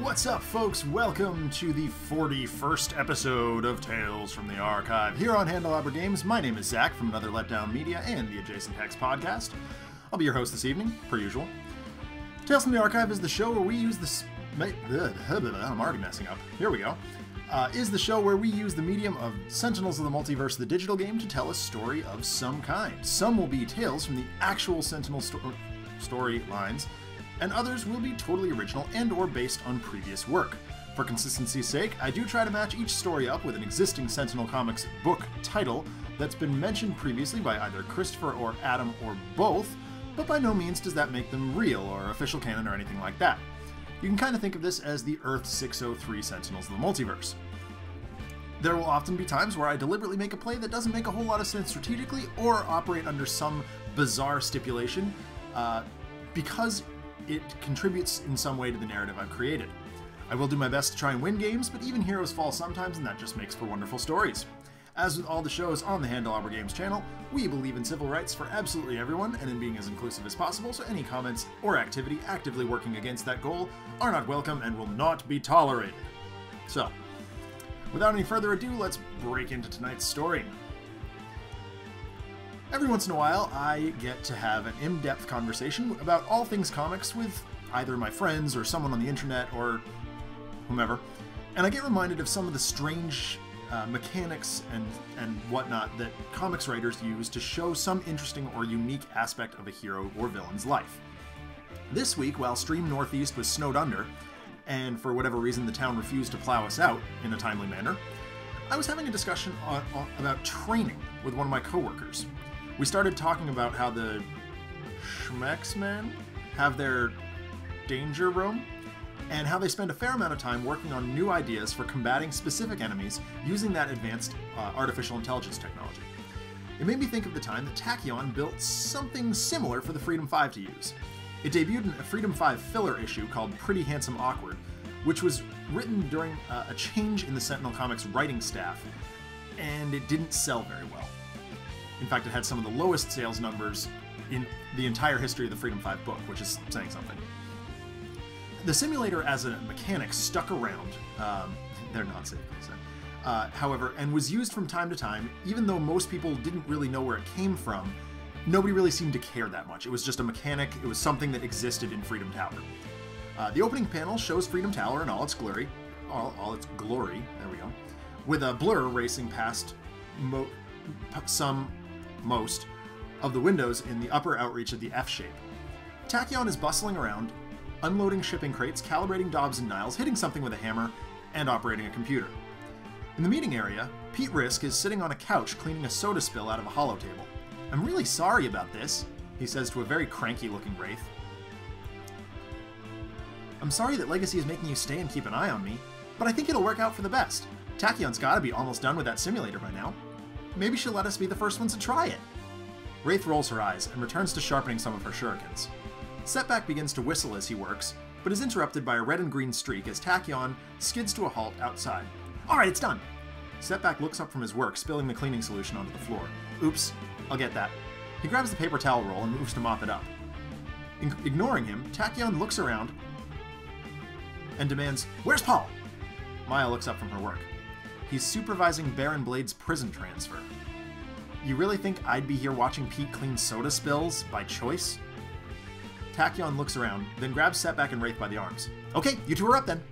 What's up, folks? Welcome to the 41st episode of Tales from the Archive here on Handelabra Games. My name is Zach from Another Letdown Media and the Adjacent Hex podcast. I'll be your host this evening, per usual. Tales from the Archive is the show where we use the... I'm already messing up. Here we go. Is the show where we use the medium of Sentinels of the Multiverse, the digital game, to tell a story of some kind. Some will be tales from the actual Sentinel storylines, and others will be totally original and or based on previous work. For consistency's sake, I do try to match each story up with an existing Sentinel Comics book title that's been mentioned previously by either Christopher or Adam or both, but by no means does that make them real or official canon or anything like that. You can kind of think of this as the Earth 603 Sentinels of the Multiverse. There will often be times where I deliberately make a play that doesn't make a whole lot of sense strategically or operate under some bizarre stipulation because it contributes in some way to the narrative I've created. I will do my best to try and win games, but even heroes fall sometimes, and that just makes for wonderful stories. As with all the shows on the Handelabra Games channel, we believe in civil rights for absolutely everyone and in being as inclusive as possible, so any comments or activity actively working against that goal are not welcome and will not be tolerated. So, without any further ado, let's break into tonight's story. Every once in a while, I get to have an in-depth conversation about all things comics with either my friends or someone on the internet or whomever, and I get reminded of some of the strange mechanics and whatnot that comics writers use to show some interesting or unique aspect of a hero or villain's life. This week, while Stream Northeast was snowed under, and for whatever reason the town refused to plow us out in a timely manner, I was having a discussion about training with one of my coworkers. We started talking about how the Schmecksmen have their danger room, and how they spend a fair amount of time working on new ideas for combating specific enemies using that advanced artificial intelligence technology. It made me think of the time that Tachyon built something similar for the Freedom 5 to use. It debuted in a Freedom 5 filler issue called Pretty Handsome Awkward, which was written during a change in the Sentinel Comics writing staff, and it didn't sell very well. In fact, it had some of the lowest sales numbers in the entire history of the Freedom 5 book, which is saying something. The simulator as a mechanic stuck around, they're not safe, however, and was used from time to time, even though most people didn't really know where it came from. Nobody really seemed to care that much. It was just a mechanic, it was something that existed in Freedom Tower. The opening panel shows Freedom Tower in all its glory, there we go, with a blur racing past most of the windows in the upper outreach of the F shape. Tachyon is bustling around, unloading shipping crates, calibrating Dobbs and Niles, hitting something with a hammer, and operating a computer. In the meeting area, Pete Risk is sitting on a couch cleaning a soda spill out of a hollow table. "I'm really sorry about this," he says to a very cranky-looking Wraith. "I'm sorry that Legacy is making you stay and keep an eye on me, but I think it'll work out for the best. Tachyon's gotta be almost done with that simulator by now. Maybe she'll let us be the first ones to try it." Wraith rolls her eyes and returns to sharpening some of her shurikens. Setback begins to whistle as he works, but is interrupted by a red and green streak as Tachyon skids to a halt outside. "Alright, it's done!" Setback looks up from his work, spilling the cleaning solution onto the floor. "Oops, I'll get that." He grabs the paper towel roll and moves to mop it up. Ignoring him, Tachyon looks around and demands, "Where's Paul?" Maya looks up from her work. "He's supervising Baron Blade's prison transfer." "You really think I'd be here watching Pete clean soda spills by choice?" Tachyon looks around, then grabs Setback and Wraith by the arms. "Okay, you two are up then."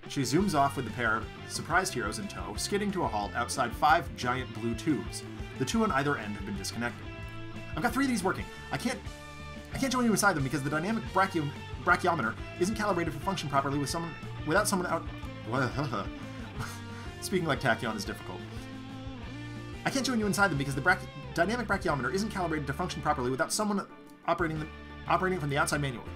She zooms off with the pair of surprised heroes in tow, skidding to a halt outside 5 giant blue tubes. The 2 on either end have been disconnected. "I've got 3 of these working. I can't join you inside them because the dynamic brachiometer isn't calibrated for function properly without someone out." Speaking like Tachyon is difficult. "I can't join you inside them because the dynamic brachiometer isn't calibrated to function properly without someone operating from the outside manually."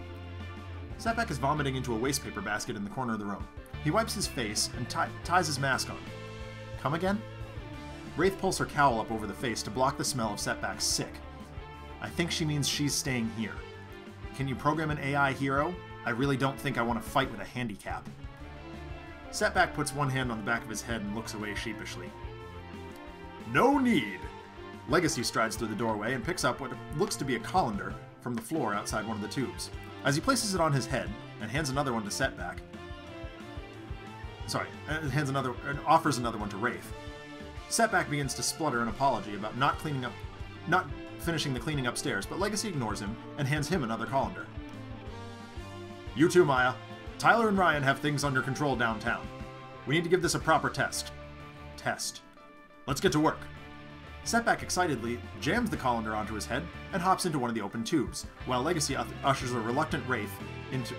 Setback is vomiting into a waste paper basket in the corner of the room. He wipes his face and ties his mask on. "Come again?" Wraith pulls her cowl up over the face to block the smell of Setback's sick. "I think she means she's staying here. Can you program an AI hero? I really don't think I want to fight with a handicap." Setback puts one hand on the back of his head and looks away sheepishly. "No need." Legacy strides through the doorway and picks up what looks to be a colander from the floor outside one of the tubes. As he places it on his head and hands another one to Setback, Sorry, offers another one to Wraith. Setback begins to splutter an apology about not finishing the cleaning upstairs, but Legacy ignores him and hands him another colander. You too, Maya. Tyler and Ryan have things under control downtown. We need to give this a proper test. Let's get to work. Setback excitedly jams the colander onto his head and hops into one of the open tubes, while Legacy ushers a reluctant Wraith into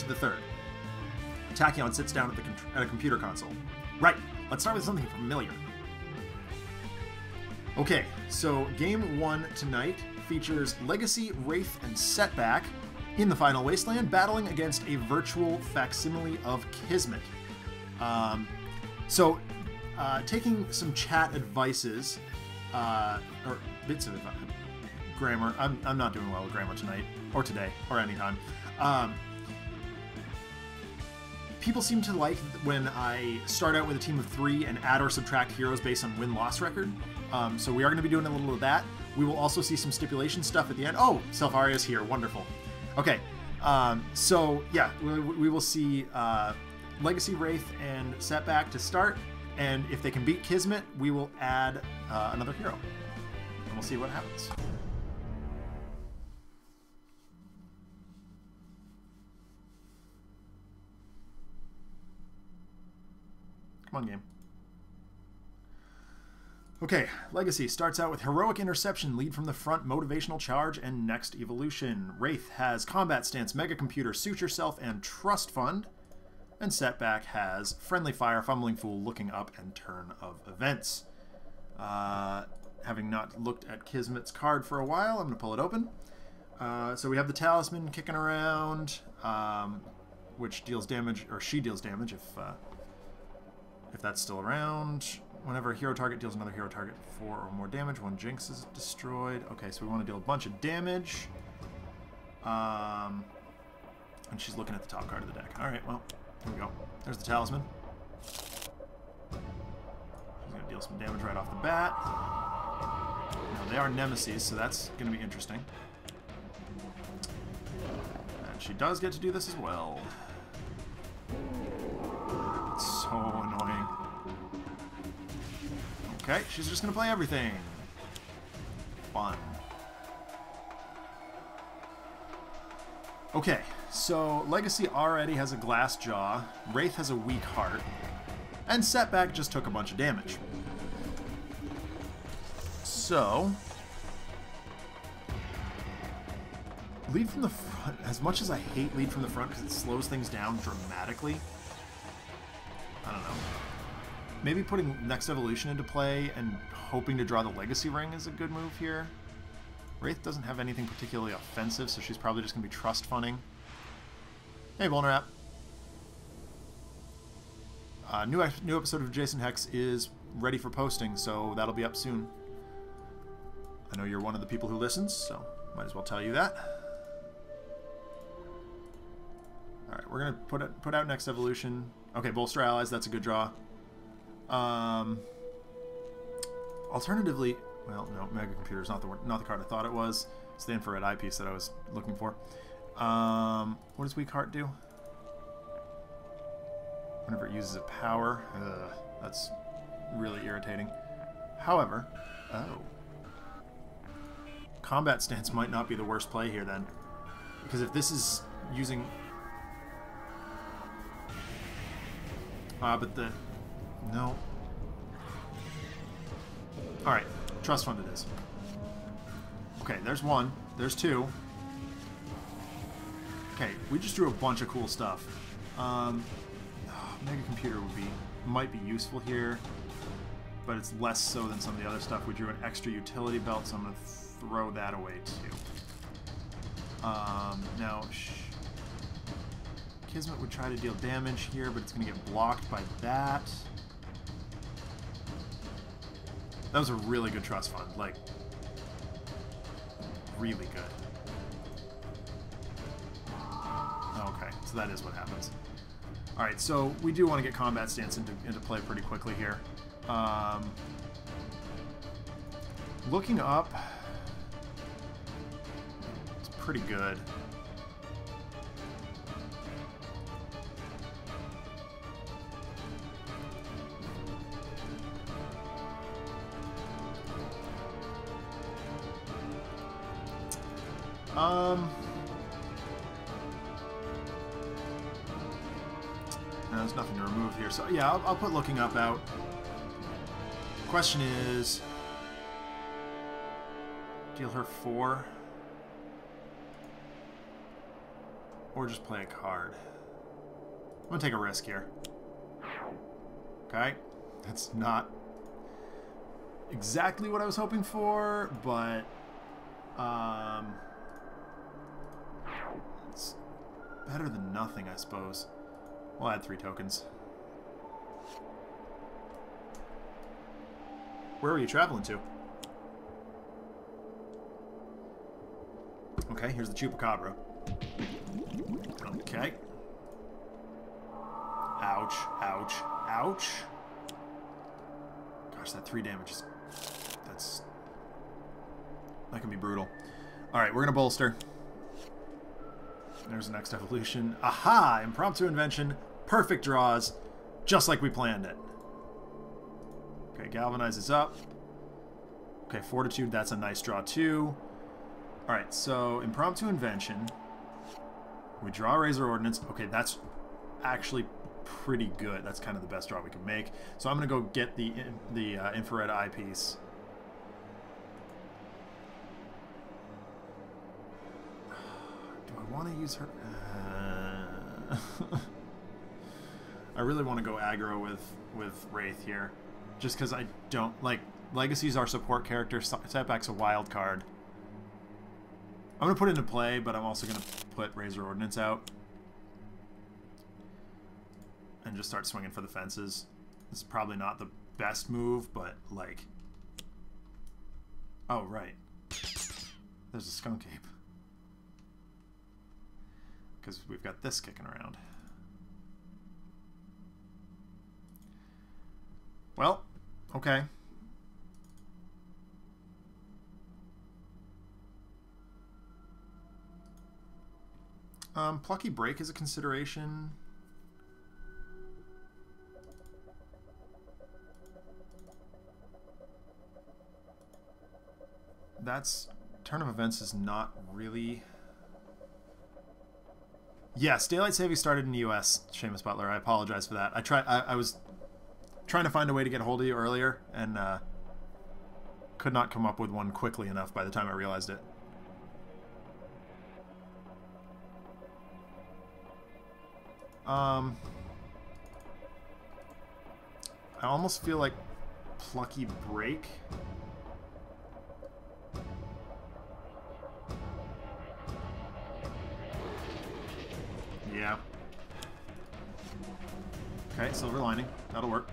the third. Tachyon sits down at a computer console. Right, let's start with something familiar. Okay, so Game 1 tonight features Legacy, Wraith, and Setback in the final Wasteland, battling against a virtual facsimile of Kismet. Taking some chat advices, or bits of grammar. I'm not doing well with grammar tonight, or today, or anytime. People seem to like when I start out with a team of 3 and add or subtract heroes based on win-loss record. So we are going to be doing a little of that. We will also see some stipulation stuff at the end. Oh, Self-Aria's here. Wonderful. Okay. We will see Legacy, Wraith, and Setback to start. And if they can beat Kismet, we will add another hero. And we'll see what happens. Come on, game. Okay, Legacy starts out with Heroic Interception, Lead from the Front, Motivational Charge, and Next Evolution. Wraith has Combat Stance, Mega Computer, Suit Yourself, and Trust Fund. And Setback has Friendly Fire, Fumbling Fool, Looking Up, and Turn of Events. Having not looked at Kismet's card for a while, I'm going to pull it open. So we have the Talisman kicking around, which deals damage, or she deals damage if that's still around. Whenever a hero target deals another hero target 4 or more damage, 1 Jinx is destroyed. Okay, so we want to deal a bunch of damage. And she's looking at the top card of the deck. Alright, well, here we go. There's the Talisman. She's going to deal some damage right off the bat. Now, they are nemesis, so that's going to be interesting. And she does get to do this as well. It's so annoying. Okay, she's just going to play everything. Fun. Okay, so Legacy already has a glass jaw, Wraith has a weak heart, and Setback just took a bunch of damage. So, lead from the front, as much as I hate lead from the front because it slows things down dramatically, I don't know. Maybe putting Next Evolution into play and hoping to draw the Legacy Ring is a good move here. Wraith doesn't have anything particularly offensive, so she's probably just going to be trust funding. Hey, Vulnerap. New episode of Jason Hex is ready for posting, so that'll be up soon. I know you're one of the people who listens, so might as well tell you that. Alright, we're going to put out Next Evolution. Okay, Bolster Allies, that's a good draw. Alternatively, well, no, Mega Computer is not the card I thought it was. It's the infrared eyepiece that I was looking for. What does Weak Heart do? Whenever it uses a power, that's really irritating. However, Combat Stance might not be the worst play here then, because if this is using, no. All right, Trust Fund it is. Okay, there's 1. There's 2. Okay, we just drew a bunch of cool stuff. Mega Computer might be useful here, but it's less so than some of the other stuff. We drew an extra utility belt, so I'm going to throw that away too. Now, Kismet would try to deal damage here, but it's going to get blocked by that. That was a really good Trust Fund, like, really good. Okay, so that is what happens. Alright, so we do want to get Combat Stance into play pretty quickly here. Looking Up, it's pretty good. There's nothing to remove here, so yeah, I'll put looking up out. Question is, deal her 4, or just play a card. I'm gonna take a risk here. Okay, that's not exactly what I was hoping for, but it's better than nothing, I suppose. We'll add 3 tokens. Where are you traveling to? Okay, here's the Chupacabra. Okay. Ouch, ouch, ouch. Gosh, that 3 damage is... that can be brutal. Alright, we're gonna bolster. There's the next evolution. Aha! Impromptu invention. Perfect draws. Just like we planned it. Okay, galvanizes up. Okay, fortitude, that's a nice draw too. Alright, so impromptu invention. We draw Razor Ordnance. Okay, that's actually pretty good. That's kind of the best draw we can make. So I'm going to go get the infrared eyepiece. Do I want to use her? I really want to go aggro with Wraith here. Just because I don't... like, Legacy's our support character. Setback's a wild card. I'm going to put it into play, but I'm also going to put Razor Ordnance out. And just start swinging for the fences. This is probably not the best move, but, like... oh, right. There's a Skunk Ape. Because we've got this kicking around. Well, okay. Plucky Break is a consideration. That's... Turn of Events is not really... Yes, Daylight Saving started in the US, Seamus Butler. I apologize for that. I was trying to find a way to get a hold of you earlier, and could not come up with one quickly enough by the time I realized it. I almost feel like Plucky Break. Yeah. Okay, Silver Lining. That'll work.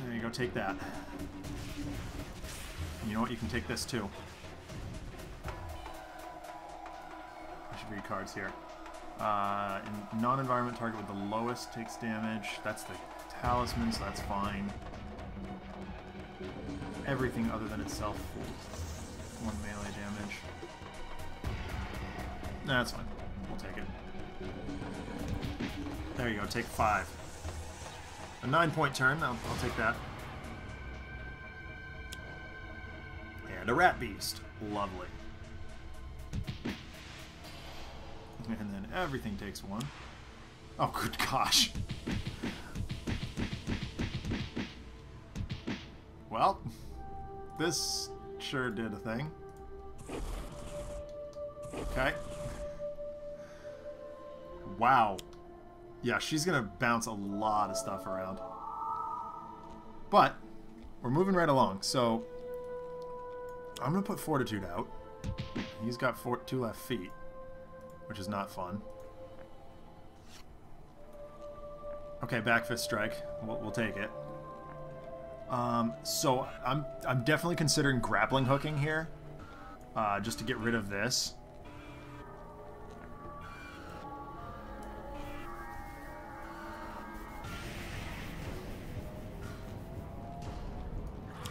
There you go, take that. And you know what? You can take this too. I should read cards here. In non-environment target with the lowest takes damage. That's the talisman, so that's fine. Everything other than itself, 1 melee damage. Nah, that's fine. We'll take it. There you go, take 5. A 9-point turn, I'll take that. And a Rat Beast. Lovely. And then everything takes 1. Oh, good gosh. Well, this sure did a thing. Okay. Wow. Yeah, she's going to bounce a lot of stuff around. But, we're moving right along. So, I'm going to put Fortitude out. He's got 2 left feet, which is not fun. Okay, Back Fist Strike. We'll take it. So, I'm definitely considering grappling hooking here. Just to get rid of this.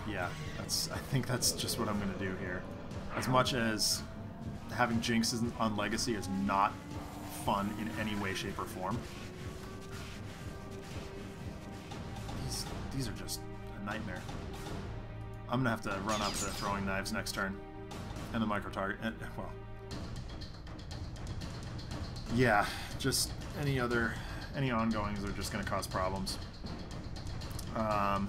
Yeah, I think that's just what I'm going to do here. As much as having Jinx on Legacy is not fun in any way, shape, or form. These are just a nightmare. I'm gonna have to run up to throwing knives next turn. And the micro target. Well. Yeah, just any ongoings are just gonna cause problems. I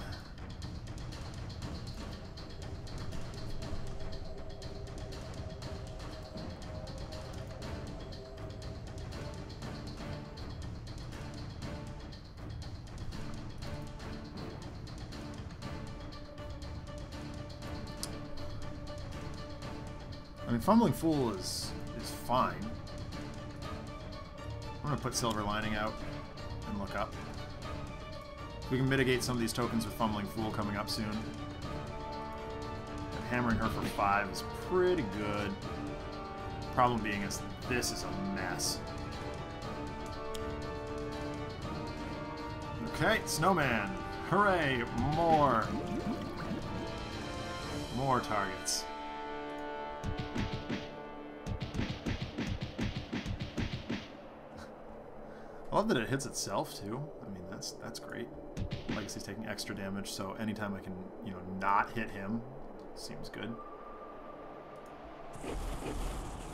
mean, Fumbling Fool is fine. I'm gonna put Silver Lining out and look up. We can mitigate some of these tokens with Fumbling Fool coming up soon. But hammering her for 5 is pretty good. Problem being is this is a mess. Okay, Snowman. Hooray! More targets. I love that it hits itself too. I mean, that's great. Legacy's taking extra damage, so anytime I can, you know, not hit him, seems good.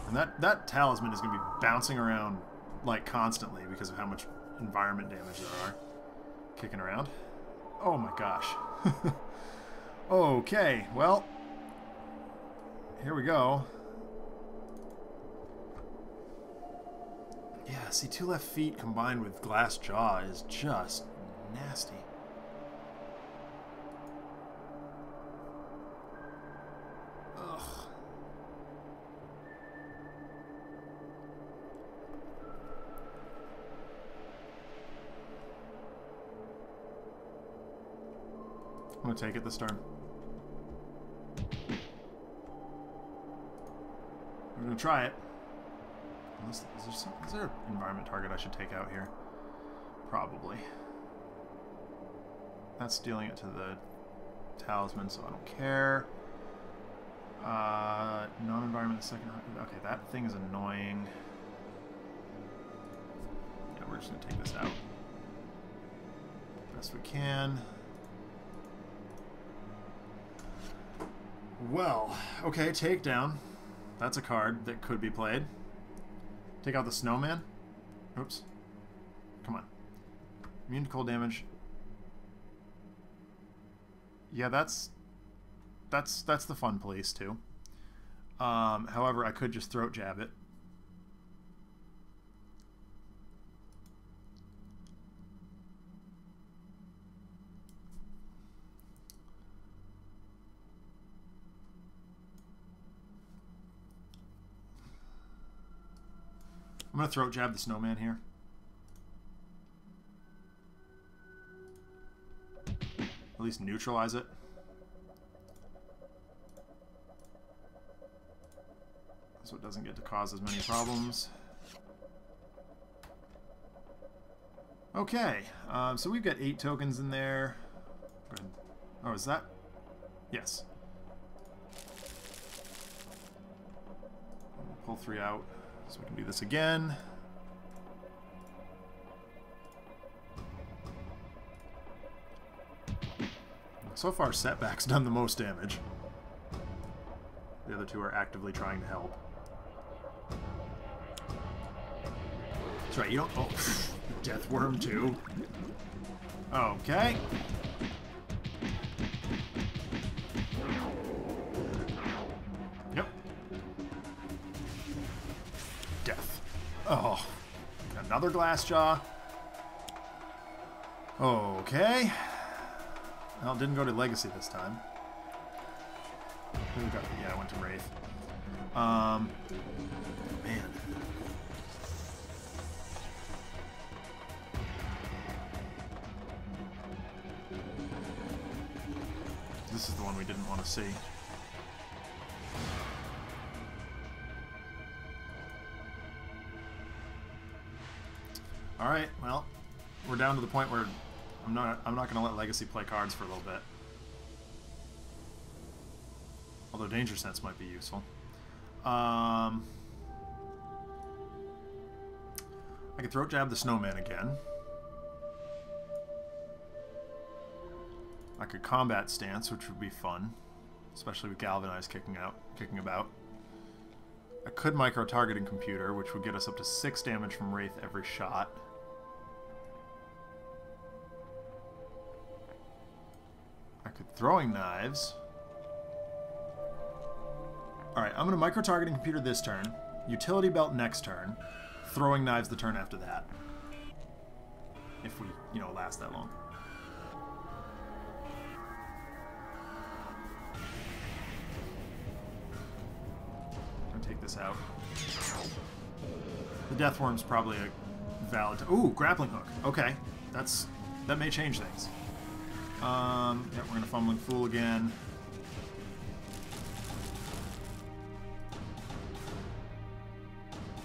And that talisman is going to be bouncing around like constantly because of how much environment damage there are kicking around. Oh my gosh. Okay, well, here we go. Yeah, see, 2 left feet combined with glass jaw is just nasty. Ugh. I'm gonna take it this turn. I'm gonna try it. Is there an environment target I should take out here? Probably. That's stealing it to the talisman, so I don't care. Non-environment the second. Okay, that thing is annoying. Yeah, we're just gonna take this out. Best we can. Well, okay, takedown. That's a card that could be played. Take out the Snowman. Oops. Come on. Immune to cold damage. Yeah, that's the fun police too. However, I could just throat jab it. I'm going to throat jab the Snowman here. At least neutralize it. So it doesn't get to cause as many problems. Okay, so we've got 8 tokens in there. Go ahead. Oh, is that? Yes. Pull 3 out. So we can do this again. So far, Setback's done the most damage. The other 2 are actively trying to help. That's right, you don't... Oh, Death Worm too. Okay. Yep. Death. Oh. Another glass jaw. Okay. Well, it didn't go to Legacy this time. Yeah, I went to Wraith. Man. This is the one we didn't want to see. All right, well, we're down to the point where I'm not going to let Legacy play cards for a little bit. Although Danger Sense might be useful. I could throat jab the Snowman again. I could combat stance, which would be fun. especially with Galvanize kicking about. I could micro-targeting Computer, which would get us up to 6 damage from Wraith every shot. I could Throwing Knives. Alright, I'm going to micro-targeting Computer this turn, Utility Belt next turn, Throwing Knives the turn after that. If we, you know, last that long. Take this out. The Death Worm's probably a valid... Ooh, Grappling Hook. Okay. That may change things. Yeah, we're gonna Fumbling Fool again.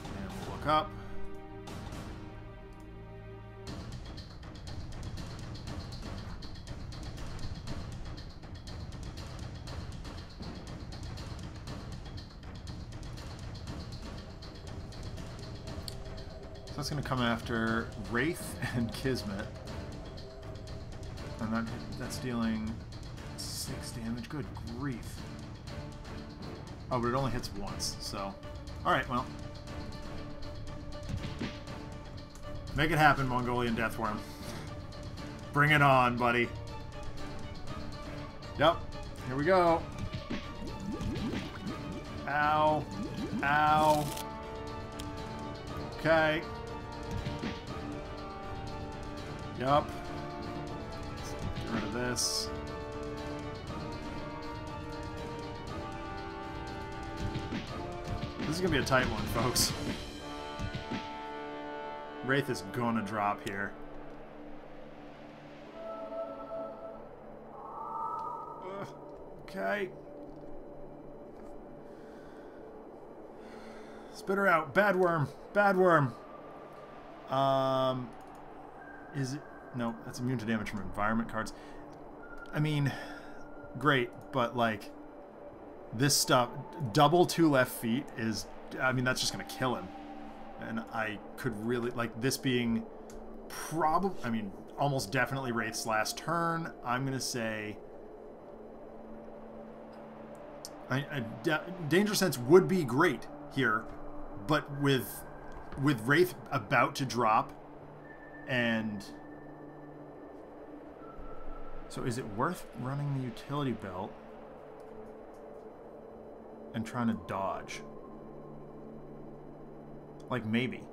And we'll look up. That's going to come after Wraith and Kismet. And that's dealing 6 damage. Good grief. Oh, but it only hits once, so... Alright, well. Make it happen, Mongolian Deathworm. Bring it on, buddy. Yep. Here we go. Ow. Ow. Okay. Yup. Get rid of this. This is going to be a tight one, folks. Wraith is going to drop here. Okay. Spit her out. Bad worm. Bad worm. Is it... No, that's immune to damage from environment cards. I mean, great, but, like, this stuff... Double 2 left feet is... I mean, that's just going to kill him. And I could really... Like, this being probably... I mean, almost definitely Wraith's last turn. I'm going to say... Danger Sense would be great here, but with Wraith about to drop, and so is it worth running the utility belt and trying to dodge? Like, maybe.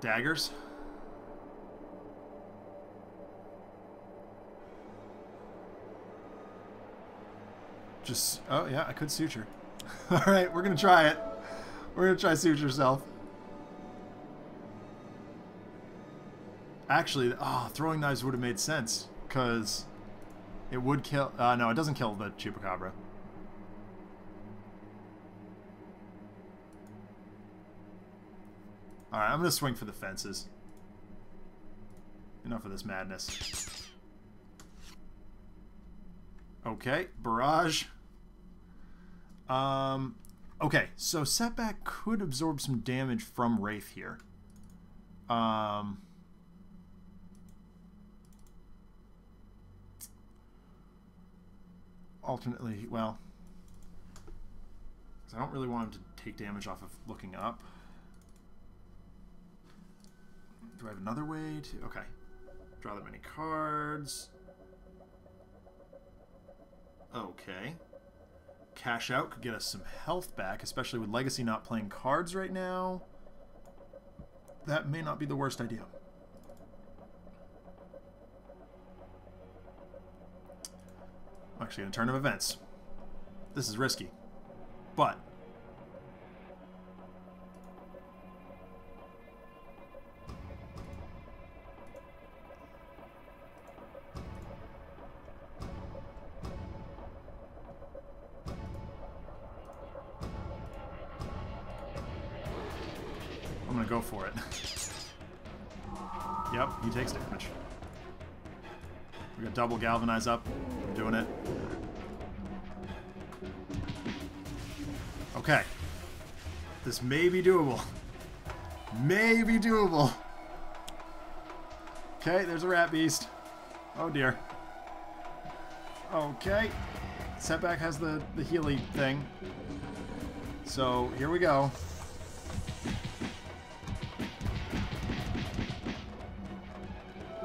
Daggers? Just, oh yeah, I could suture. Alright, we're gonna try it. We're gonna try suture self. Actually, Throwing Knives would have made sense, because it would kill, no, it doesn't kill the Chupacabra. Alright, I'm gonna swing for the fences. Enough of this madness. Okay, barrage. Okay, so Setback could absorb some damage from Wraith here. Alternately, well, I don't really want him to take damage off of looking up. Do I have another way to... Okay. Draw that many cards. Okay. Cash out could get us some health back, especially with Legacy not playing cards right now. That may not be the worst idea. Actually, in a turn of events. This is risky. But... I'm gonna go for it. Yep, he takes damage. We got double Galvanize up. I'm doing it. Okay. This may be doable. May be doable. Okay, there's a rat beast. Oh dear. Okay. Setback has the Healy thing. So, here we go.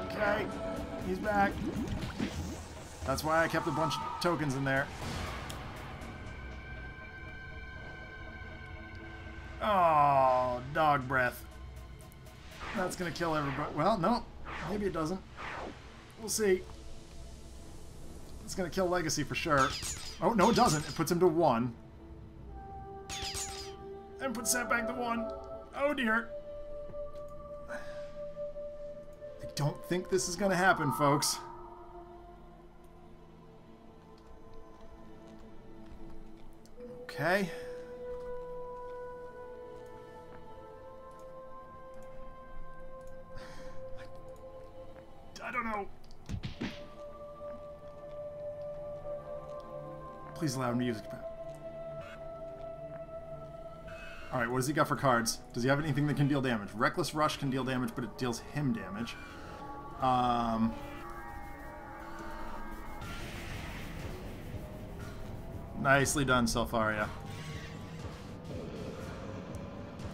Okay. He's back. That's why I kept a bunch of tokens in there. Oh, dog breath. That's gonna kill everybody. Well, no. Maybe it doesn't. We'll see. It's gonna kill Legacy for sure. Oh, no it doesn't. It puts him to 1. And puts Setback to 1. Oh dear. I don't think this is gonna happen, folks. Okay. I don't know. Please allow music. Alright, what does he got for cards? Does he have anything that can deal damage? Reckless Rush can deal damage, but it deals him damage. Nicely done, Selfaria.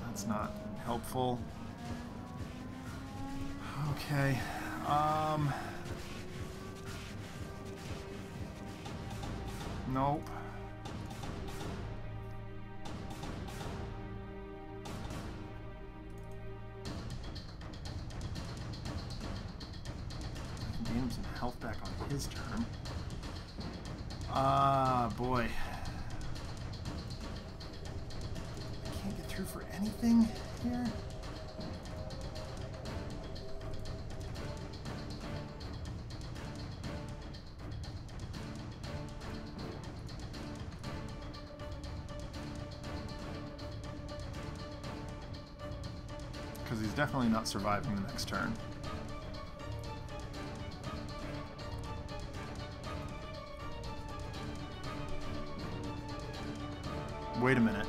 That's not helpful. Okay. Nope. I can gain him some health back on his turn. Boy. I can't get through for anything here. Because he's definitely not surviving the next turn. Wait a minute.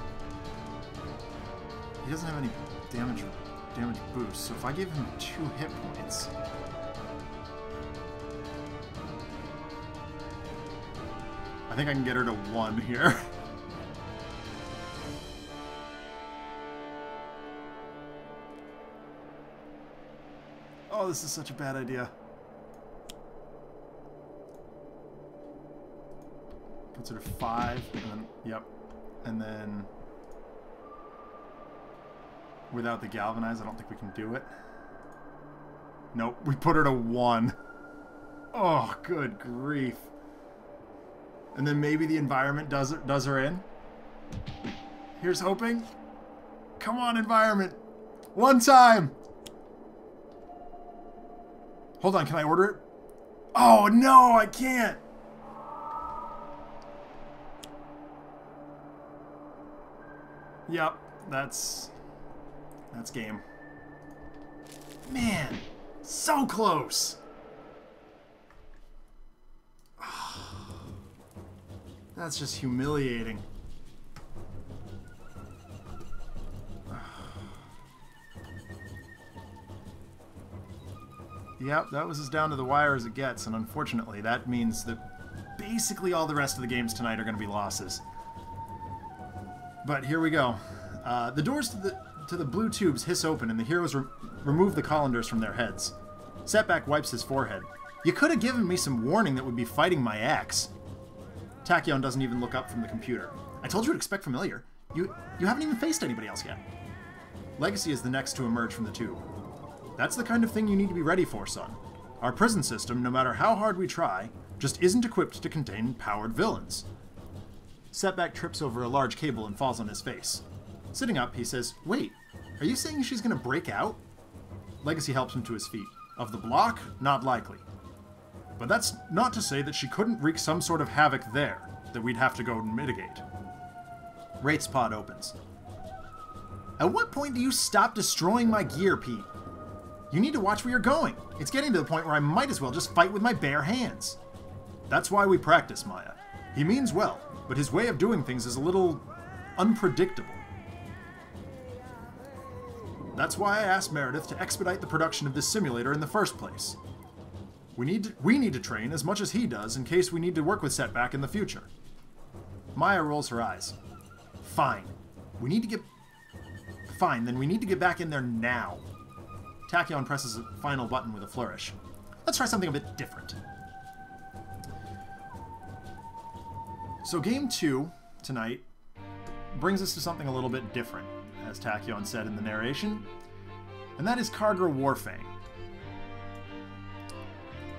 He doesn't have any damage boost, so if I give him 2 hit points... I think I can get her to 1 here. Oh, this is such a bad idea. Puts her to 5, and then, yep. And then, without the Galvanize, I don't think we can do it. Nope, we put her to 1. Oh, good grief. And then maybe the environment does her in. Here's hoping. Come on, environment. 1 time. Hold on, can I order it? Oh, no, I can't. Yep, that's game. Man, so close. That's just humiliating. Yep, that was as down to the wire as it gets, and unfortunately that means that basically all the rest of the games tonight are going to be losses. But here we go. The doors to the blue tubes hiss open, and the heroes remove the colanders from their heads. Setback wipes his forehead. You could have given me some warning that would be fighting my ex. Tachyon doesn't even look up from the computer. I told you to expect familiar. You haven't even faced anybody else yet. Legacy is the next to emerge from the tube. That's the kind of thing you need to be ready for, son. Our prison system, no matter how hard we try, just isn't equipped to contain powered villains. Setback trips over a large cable and falls on his face. Sitting up, he says, "Wait, are you saying she's going to break out?" Legacy helps him to his feet. Of the block, not likely. But that's not to say that she couldn't wreak some sort of havoc there that we'd have to go and mitigate. Wraith's pod opens. At what point do you stop destroying my gear, Pete? You need to watch where you're going. It's getting to the point where I might as well just fight with my bare hands. That's why we practice, Maya. He means well, but his way of doing things is a little unpredictable. That's why I asked Meredith to expedite the production of this simulator in the first place. We need to train as much as he does in case we need to work with Setback in the future. Maya rolls her eyes. Fine. Then we need to get back in there now. Tachyon presses a final button with a flourish. Let's try something a bit different. So Game 2 tonight brings us to something a little bit different, as Tachyon said in the narration, and that is Kaargra Warfang.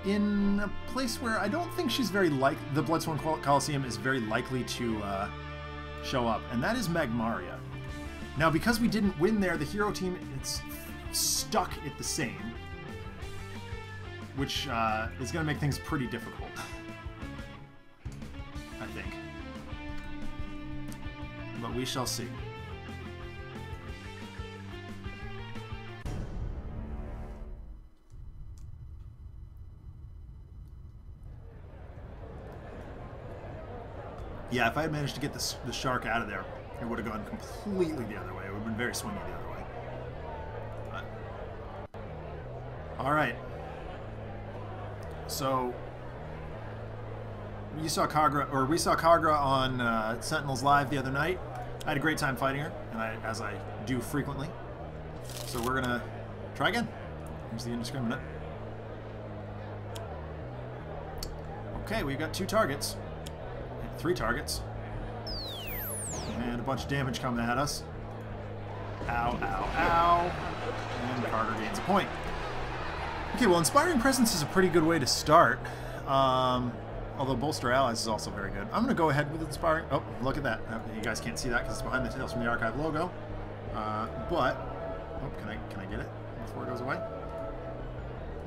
In a place where I don't think she's very the Bloodsworn Coliseum is very likely to show up, and that is Magmaria. Now, because we didn't win there, the hero team is stuck at the same, which is going to make things pretty difficult, I think. But we shall see. Yeah, if I had managed to get the shark out of there, it would have gone completely the other way. It would have been very swingy the other way. But... Alright. So... we saw Kaargra on Sentinels Live the other night. I had a great time fighting her, and as I do frequently. So we're gonna try again. Here's the indiscriminate. Okay, we've got 2 targets. 3 targets. And a bunch of damage coming at us. Ow, ow, ow. And Kaargra gains a point. Okay, well, Inspiring Presence is a pretty good way to start. Although Bolster Allies is also very good. I'm going to go ahead with Inspiring... Oh, look at that. You guys can't see that because it's behind the Tales from the Archive logo. But... Oh, can I get it before it goes away?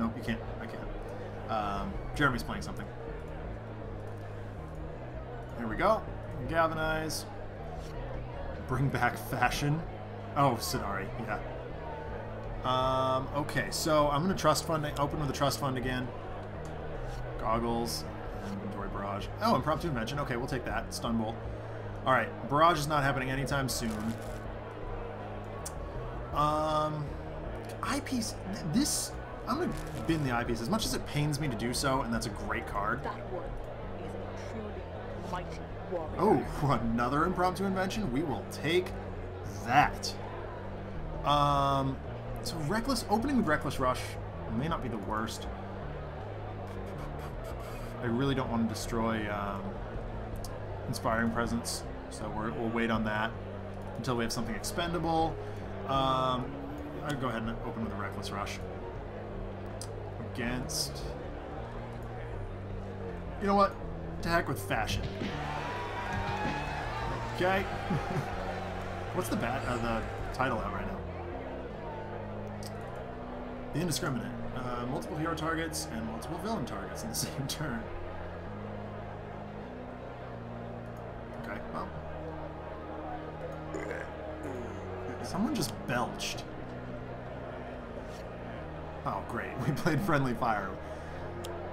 Nope, you can't. I can't. Jeremy's playing something. Here we go. Galvanize. Bring back Fashion. Oh, Sidari, yeah. Okay, so I'm going to Trust Fund... Open with the Trust Fund again. Goggles... Inventory Barrage. Oh, Impromptu Invention. Okay, we'll take that. Stun Bolt. Alright, Barrage is not happening anytime soon. Eyepiece. This... I'm going to bin the Eyepiece as much as it pains me to do so, and that's a great card. That one is a truly mighty warrior. Oh, another Impromptu Invention? We will take that. So Reckless... Opening with Reckless Rush may not be the worst. I really don't want to destroy Inspiring Presence, so we'll wait on that until we have something expendable. I'll go ahead and open with a Reckless Rush. Against... You know what? To heck with Fashion. Okay. What's the title out right now? The Indiscriminate. Multiple hero targets and multiple villain targets in the same turn. Okay, well. Someone just belched. Oh, great. We played Friendly Fire.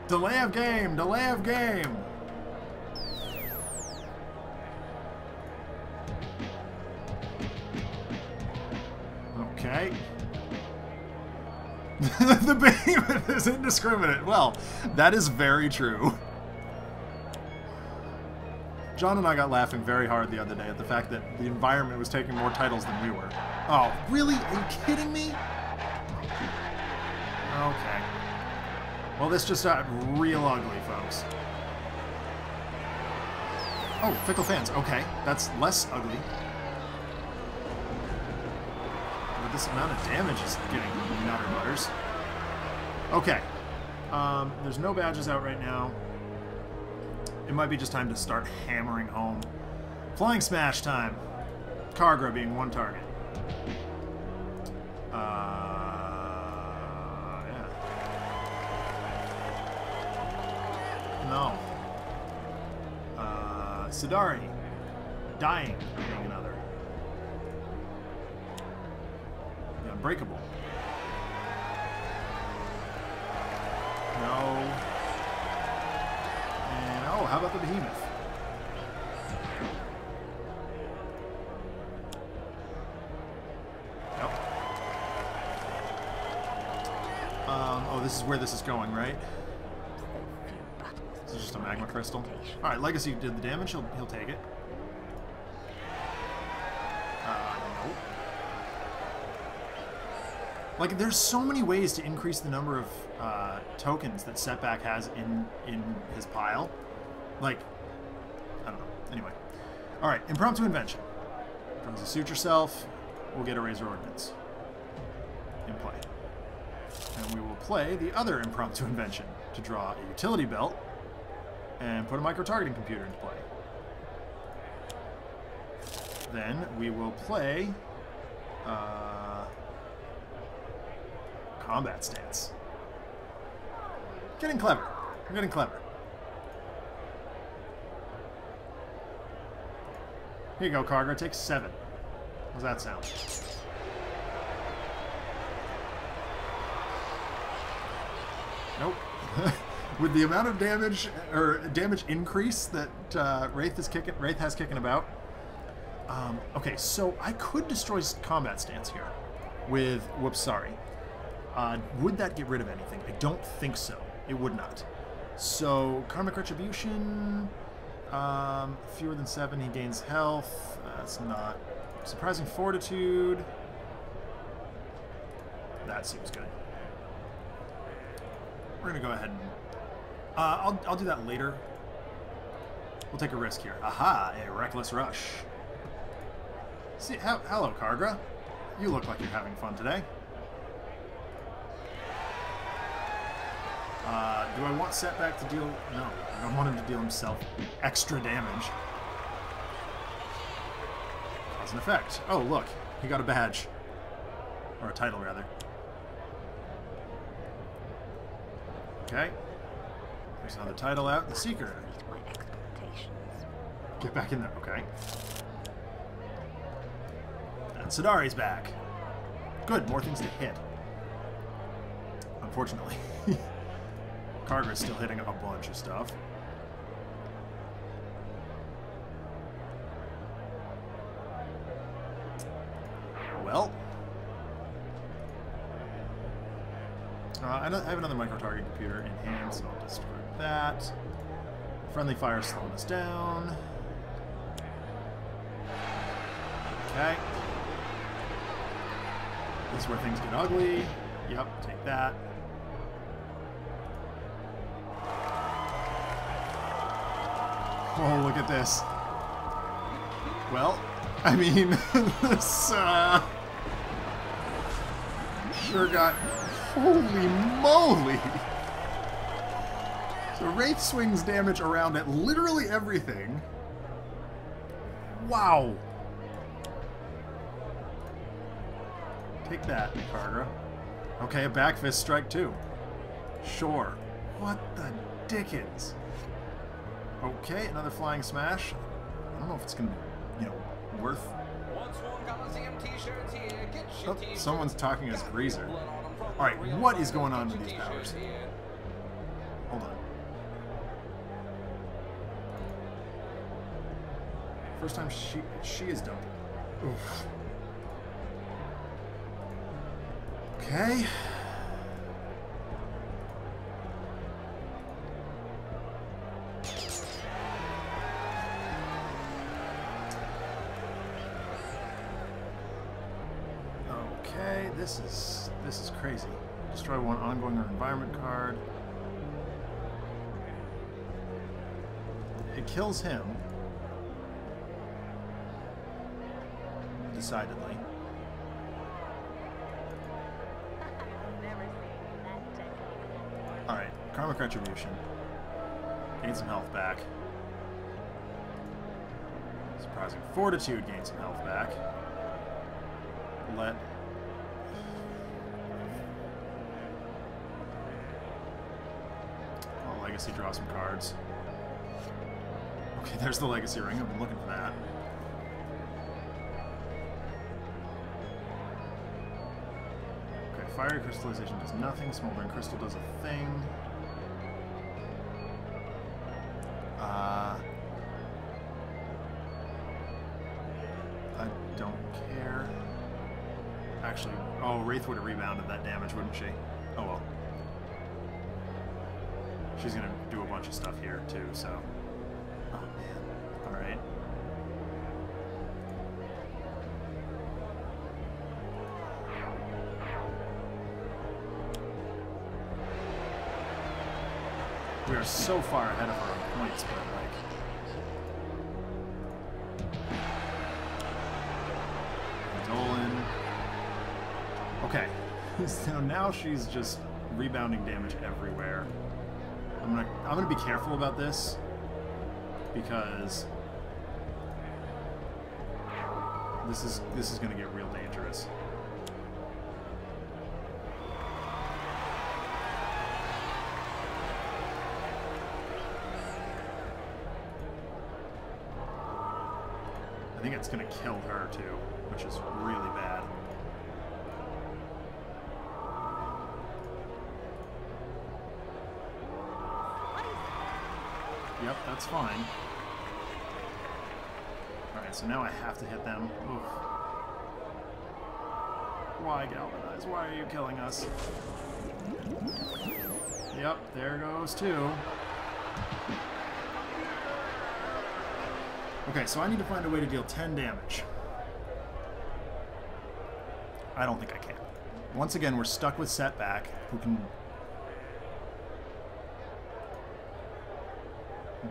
Delay of game! Delay of game! Okay. The behemoth is indiscriminate. Well, that is very true. John and I got laughing very hard the other day at the fact that the environment was taking more titles than we were. Oh, really? Are you kidding me? Okay. Well, this just got real ugly, folks. Oh, Fickle Fans. Okay, that's less ugly. This amount of damage is getting nutter butters. Okay. There's no badges out right now. It might be just time to start hammering home. Flying Smash time. Kaargra being 1 target. Yeah. No. Sidari. Dying being another. Unbreakable. No. And, oh, how about the Behemoth? Yep. Oh, this is where this is going, right? This is just a magma crystal. Alright, Legacy did the damage. He'll take it. Nope. Like, there's so many ways to increase the number of tokens that Setback has in his pile. Like, I don't know. Anyway. Alright, Impromptu Invention. Brings a Suit Yourself. We'll get a Razor Ordnance in play. And we will play the other Impromptu Invention to draw a Utility Belt and put a Micro-Targeting Computer into play. Then we will play Combat Stance. Getting clever. I'm getting clever. Here you go, Kaargra. Take 7. How's that sound? Nope. With the amount of damage or damage increase that Wraith has kicking about. Okay, so I could destroy Combat Stance here with whoops, sorry. Would that get rid of anything? I don't think so. It would not. So Karmic Retribution, fewer than 7, he gains health. That's not surprising. Fortitude. That seems good. We're gonna go ahead and I'll do that later. We'll take a risk here. Aha! A Reckless Rush. See, hello, Kaargra. You look like you're having fun today. Do I want Setback to deal... No, I don't want him to deal himself extra damage. Cause and effect. Oh, look. He got a badge. Or a title, rather. Okay. There's another title out. The Seeker. Get back in there. Okay. And Sidari's back. Good. More things to hit. Unfortunately. Kaargra's still hitting a bunch of stuff. Well. I have another micro-target computer in hand, so I'll destroy that. Friendly fire slowing us down. Okay. This is where things get ugly. Yep, take that. Oh, look at this. Well, I mean, this sure got... Holy moly! So Wraith swings damage around at literally everything. Wow! Take that, Kaargra. Okay, a back fist strike too. Sure. What the dickens? Okay, another flying smash. I don't know if it's gonna be, you know, worth... Oh, someone's talking as Greaser. Alright, what is going on with these powers? Hold on. First time she is dumping. Oof. Okay. Okay, this is crazy. Destroy one ongoing or environment card. It kills him. Decidedly. Alright, Karmic Retribution. Gain some health back. Surprising Fortitude, gain some health back. Let... Oh, Legacy, draw some cards. Okay, there's the Legacy ring. I've been looking for that. Okay, Fiery Crystallization does nothing. Smoldering Crystal does a thing. I don't care. Actually, oh, Wraith would have rebounded that damage, wouldn't she? Oh well. She's gonna do a bunch of stuff here too, so... Oh man. Alright. We are so far ahead of our own points, but like... Dolan... Okay. So now she's just rebounding damage everywhere. I'm gonna be careful about this because this is gonna get real dangerous. I think it's gonna kill her too, which is really bad. Yep, that's fine. Alright, so now I have to hit them. Oof. Why, Galvanize? Why are you killing us? Yep, there goes two. Okay, so I need to find a way to deal 10 damage. I don't think I can. Once again, we're stuck with Setback, who can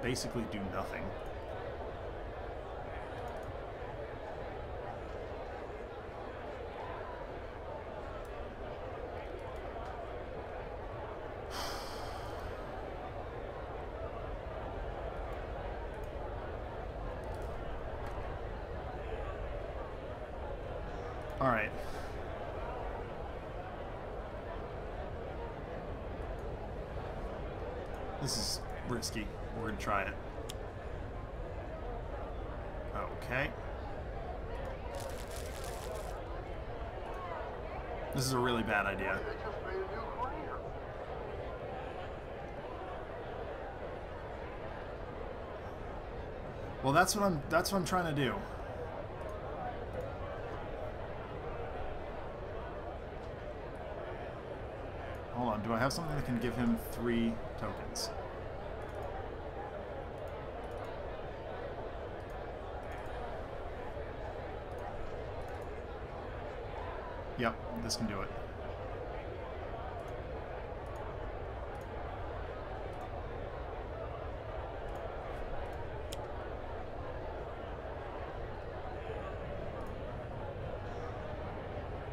basically do nothing. All right. This is risky. We're gonna try it. Okay. This is a really bad idea. Well, that's what I'm trying to do. Hold on, do I have something that can give him 3 tokens? Yep, this can do it.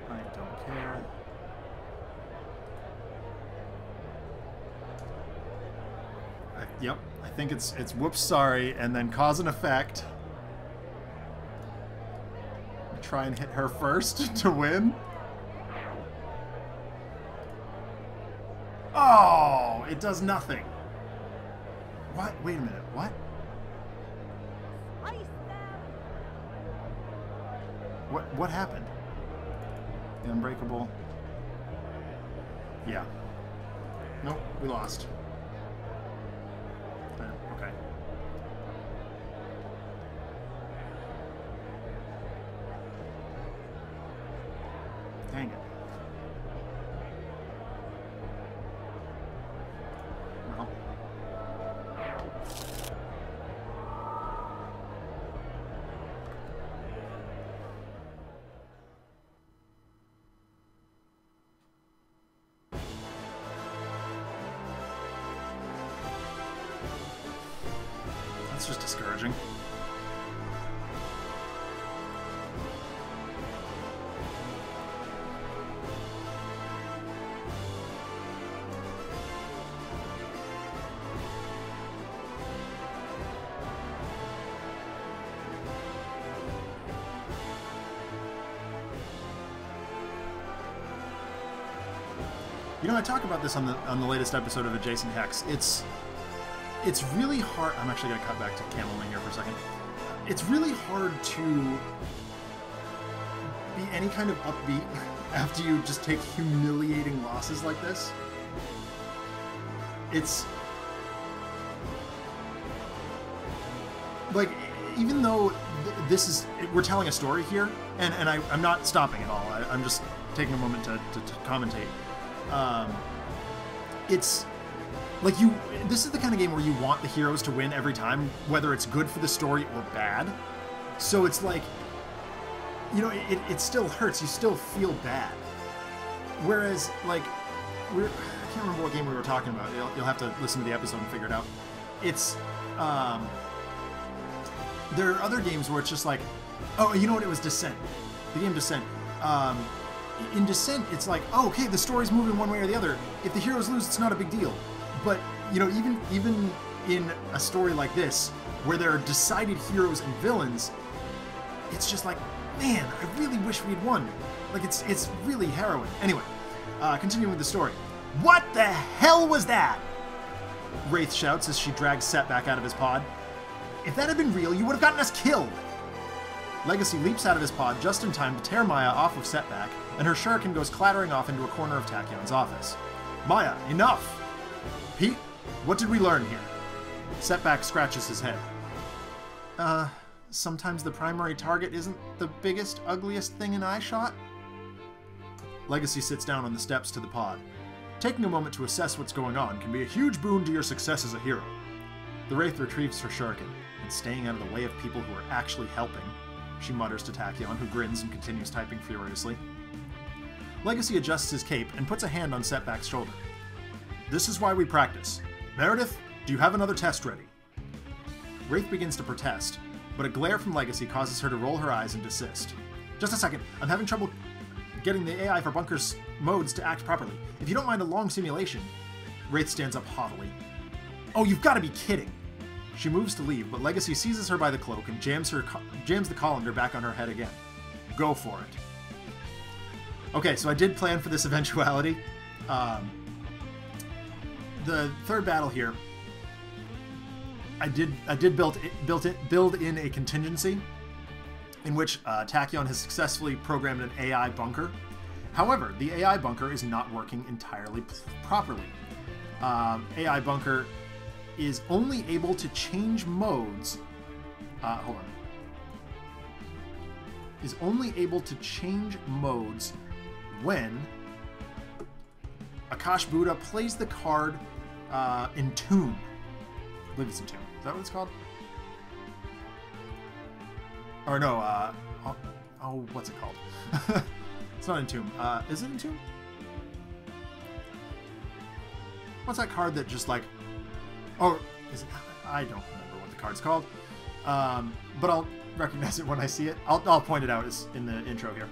I don't care. Yep, I think it's whoops, sorry, and then cause and effect. Try and hit her first to win. Oh, it does nothing. What? Wait a minute. What? What happened? The Unbreakable. Yeah. Nope, we lost. Okay. Dang it. Well. That's just discouraging. You know, I talk about this on the latest episode of Adjacent Hex. It's really hard. I'm actually going to cut back to Cameling here for a second. It's really hard to be any kind of upbeat after you just take humiliating losses like this. It's like, even though we're telling a story here, and I'm not stopping at all. I'm just taking a moment to commentate. Like, this is the kind of game where you want the heroes to win every time, whether it's good for the story or bad. So it's like, you know, it still hurts. You still feel bad. Whereas, like, I can't remember what game we were talking about. You'll have to listen to the episode and figure it out. It's, there are other games where it's just like, oh, you know what? It was Descent. The game Descent. In Descent, it's like, oh, okay, the story's moving one way or the other. If the heroes lose, it's not a big deal. But, you know, even in a story like this, where there are decided heroes and villains, it's just like, man, I really wish we had won. Like, it's really harrowing. Anyway, continuing with the story. What the hell was that? Wraith shouts as she drags Setback out of his pod. If that had been real, you would have gotten us killed. Legacy leaps out of his pod just in time to tear Maya off of Setback, and her shuriken goes clattering off into a corner of Tachyon's office. Maya, enough! Pete, what did we learn here? Setback scratches his head. Sometimes the primary target isn't the biggest, ugliest thing in eyeshot? Legacy sits down on the steps to the pod. Taking a moment to assess what's going on can be a huge boon to your success as a hero. The Wraith retrieves her shuriken, and staying out of the way of people who are actually helping, she mutters to Tachyon, who grins and continues typing furiously. Legacy adjusts his cape and puts a hand on Setback's shoulder. This is why we practice. Meredith, do you have another test ready? Wraith begins to protest, but a glare from Legacy causes her to roll her eyes and desist. Just a second, I'm having trouble getting the AI for Bunker's modes to act properly. If you don't mind a long simulation... Wraith stands up haughtily. Oh, you've got to be kidding! She moves to leave, but Legacy seizes her by the cloak and jams the colander back on her head again. Go for it. Okay, so I did plan for this eventuality. The third battle here, I did build in a contingency in which Tachyon has successfully programmed an AI bunker. However, the AI bunker is not working entirely properly. AI bunker is only able to change modes. Hold on. Is only able to change modes when Akash'Bhuta plays the card Entomb. I believe it's Entomb. Is that what it's called? Or no, what's it called? It's not Entomb. Is it Entomb? What's that card that just like... Oh, is it... I don't remember what the card's called. But I'll recognize it when I see it. I'll point it out in the intro here.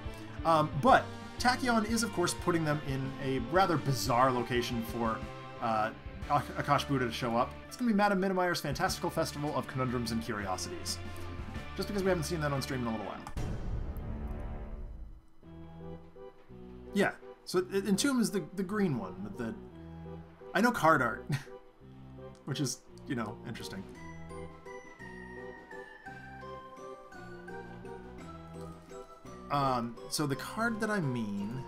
But Tachyon is, of course, putting them in a rather bizarre location for Akash'Bhuta to show up. It's going to be Madame Minimeyer's Fantastical Festival of Conundrums and Curiosities. Just because we haven't seen that on stream in a little while. Yeah, so Entomb is the green one. I know card art, which is, you know, interesting. So the card that I mean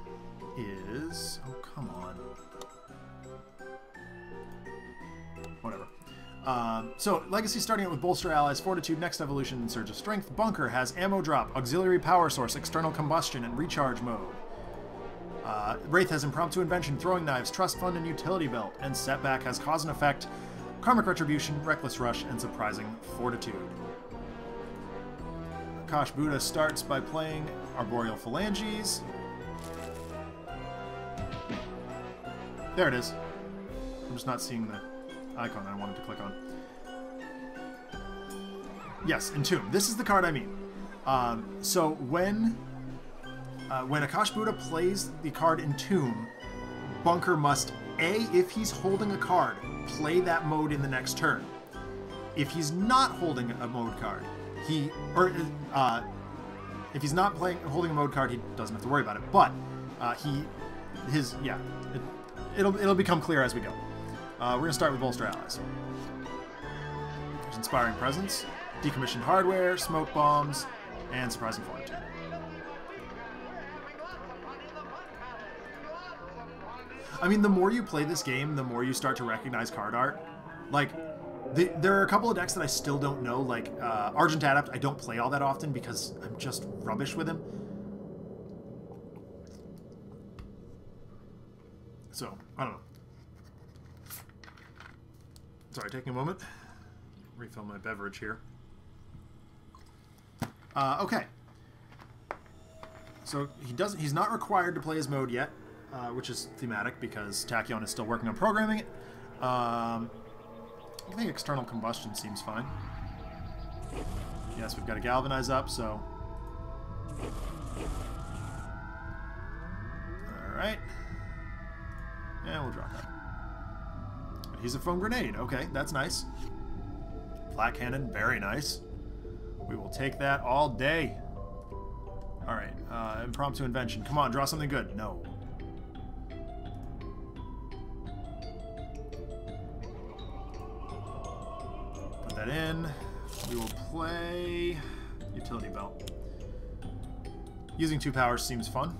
is... Oh, come on. Whatever. So, Legacy starting out with Bolster Allies, Fortitude, Next Evolution, and Surge of Strength. Bunker has Ammo Drop, Auxiliary Power Source, External Combustion, and Recharge Mode. Wraith has Impromptu Invention, Throwing Knives, Trust Fund, and Utility Belt. And Setback has Cause and Effect, Karmic Retribution, Reckless Rush, and Surprising Fortitude. Akash'Bhuta starts by playing Arboreal Phalanges. There it is. I'm just not seeing the icon I wanted to click on. Yes, Entomb. This is the card I mean. So when Akash'Bhuta plays the card Entomb, Bunker must A, if he's holding a card, play that mode in the next turn. If he's not holding a mode card, if he's not holding a mode card, he doesn't have to worry about it. But it'll become clear as we go. We're gonna start with Bolster Allies. There's Inspiring Presence, Decommissioned Hardware, Smoke Bombs, and Surprising Fortitude. I mean, the more you play this game, the more you start to recognize card art. Like, there are a couple of decks that I still don't know, like Argent Adept I don't play all that often because I'm just rubbish with him. So, I don't know. Sorry, taking a moment. Refill my beverage here. Okay. So he's not required to play his mode yet, which is thematic because Tachyon is still working on programming it. I think external combustion seems fine. Yes, we've got to galvanize up, so... Alright. And we'll drop that. He's a foam grenade. Okay, that's nice. Flat cannon, very nice. We will take that all day. Alright, impromptu invention. Come on, draw something good. No. Put that in. We will play utility belt. Using 2 powers seems fun.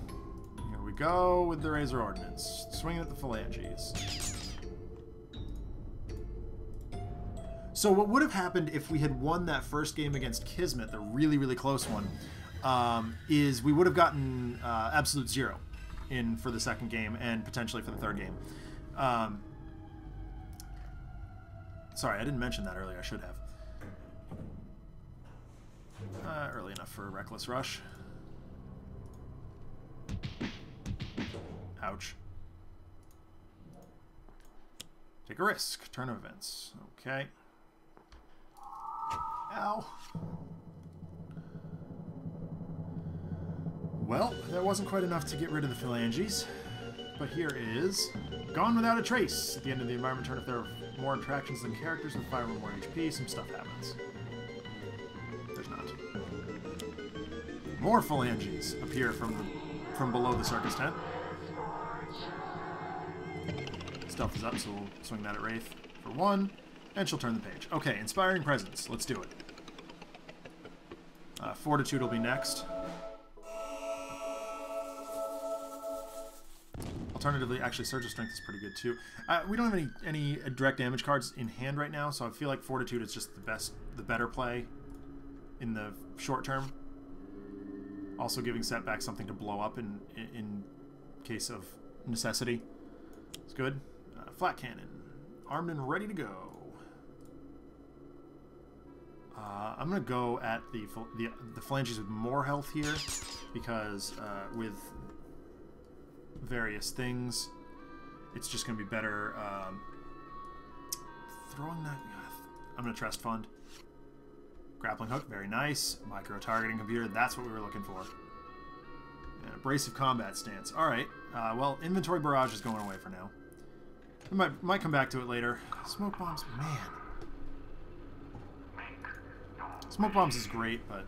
Here we go with the Razor Ordnance. Swinging at the phalanges. So what would have happened if we had won that first game against Kismet, the really, really close one, is we would have gotten absolute 0 in for the second game and potentially for the third game. Sorry, I didn't mention that earlier. I should have. Early enough for a reckless rush. Ouch. Take a risk. Turn of events. Okay. Ow. Well, that wasn't quite enough to get rid of the phalanges. But here is Gone Without a Trace. At the end of the environment turn, if there are more attractions than characters with 5 or more HP, some stuff happens. There's not. More phalanges appear from below the circus tent. Stealth is up, so we'll swing that at Wraith for 1, and she'll turn the page. Okay, Inspiring Presence. Let's do it. Fortitude will be next. Alternatively, actually, Surge of Strength is pretty good too. We don't have any direct damage cards in hand right now, so I feel like Fortitude is just the better play in the short term. Also giving Setback something to blow up in case of necessity. It's good. Flat Cannon. Armed and ready to go. I'm going to go at the phalanges with more health here, because with various things, it's just going to be better throwing that... I'm going to Trust Fund. Grappling Hook, very nice. Micro-targeting computer, that's what we were looking for. And Abrasive Combat Stance. Alright, well, Inventory Barrage is going away for now. We might come back to it later. Smoke Bombs, man. Smoke Bombs is great, but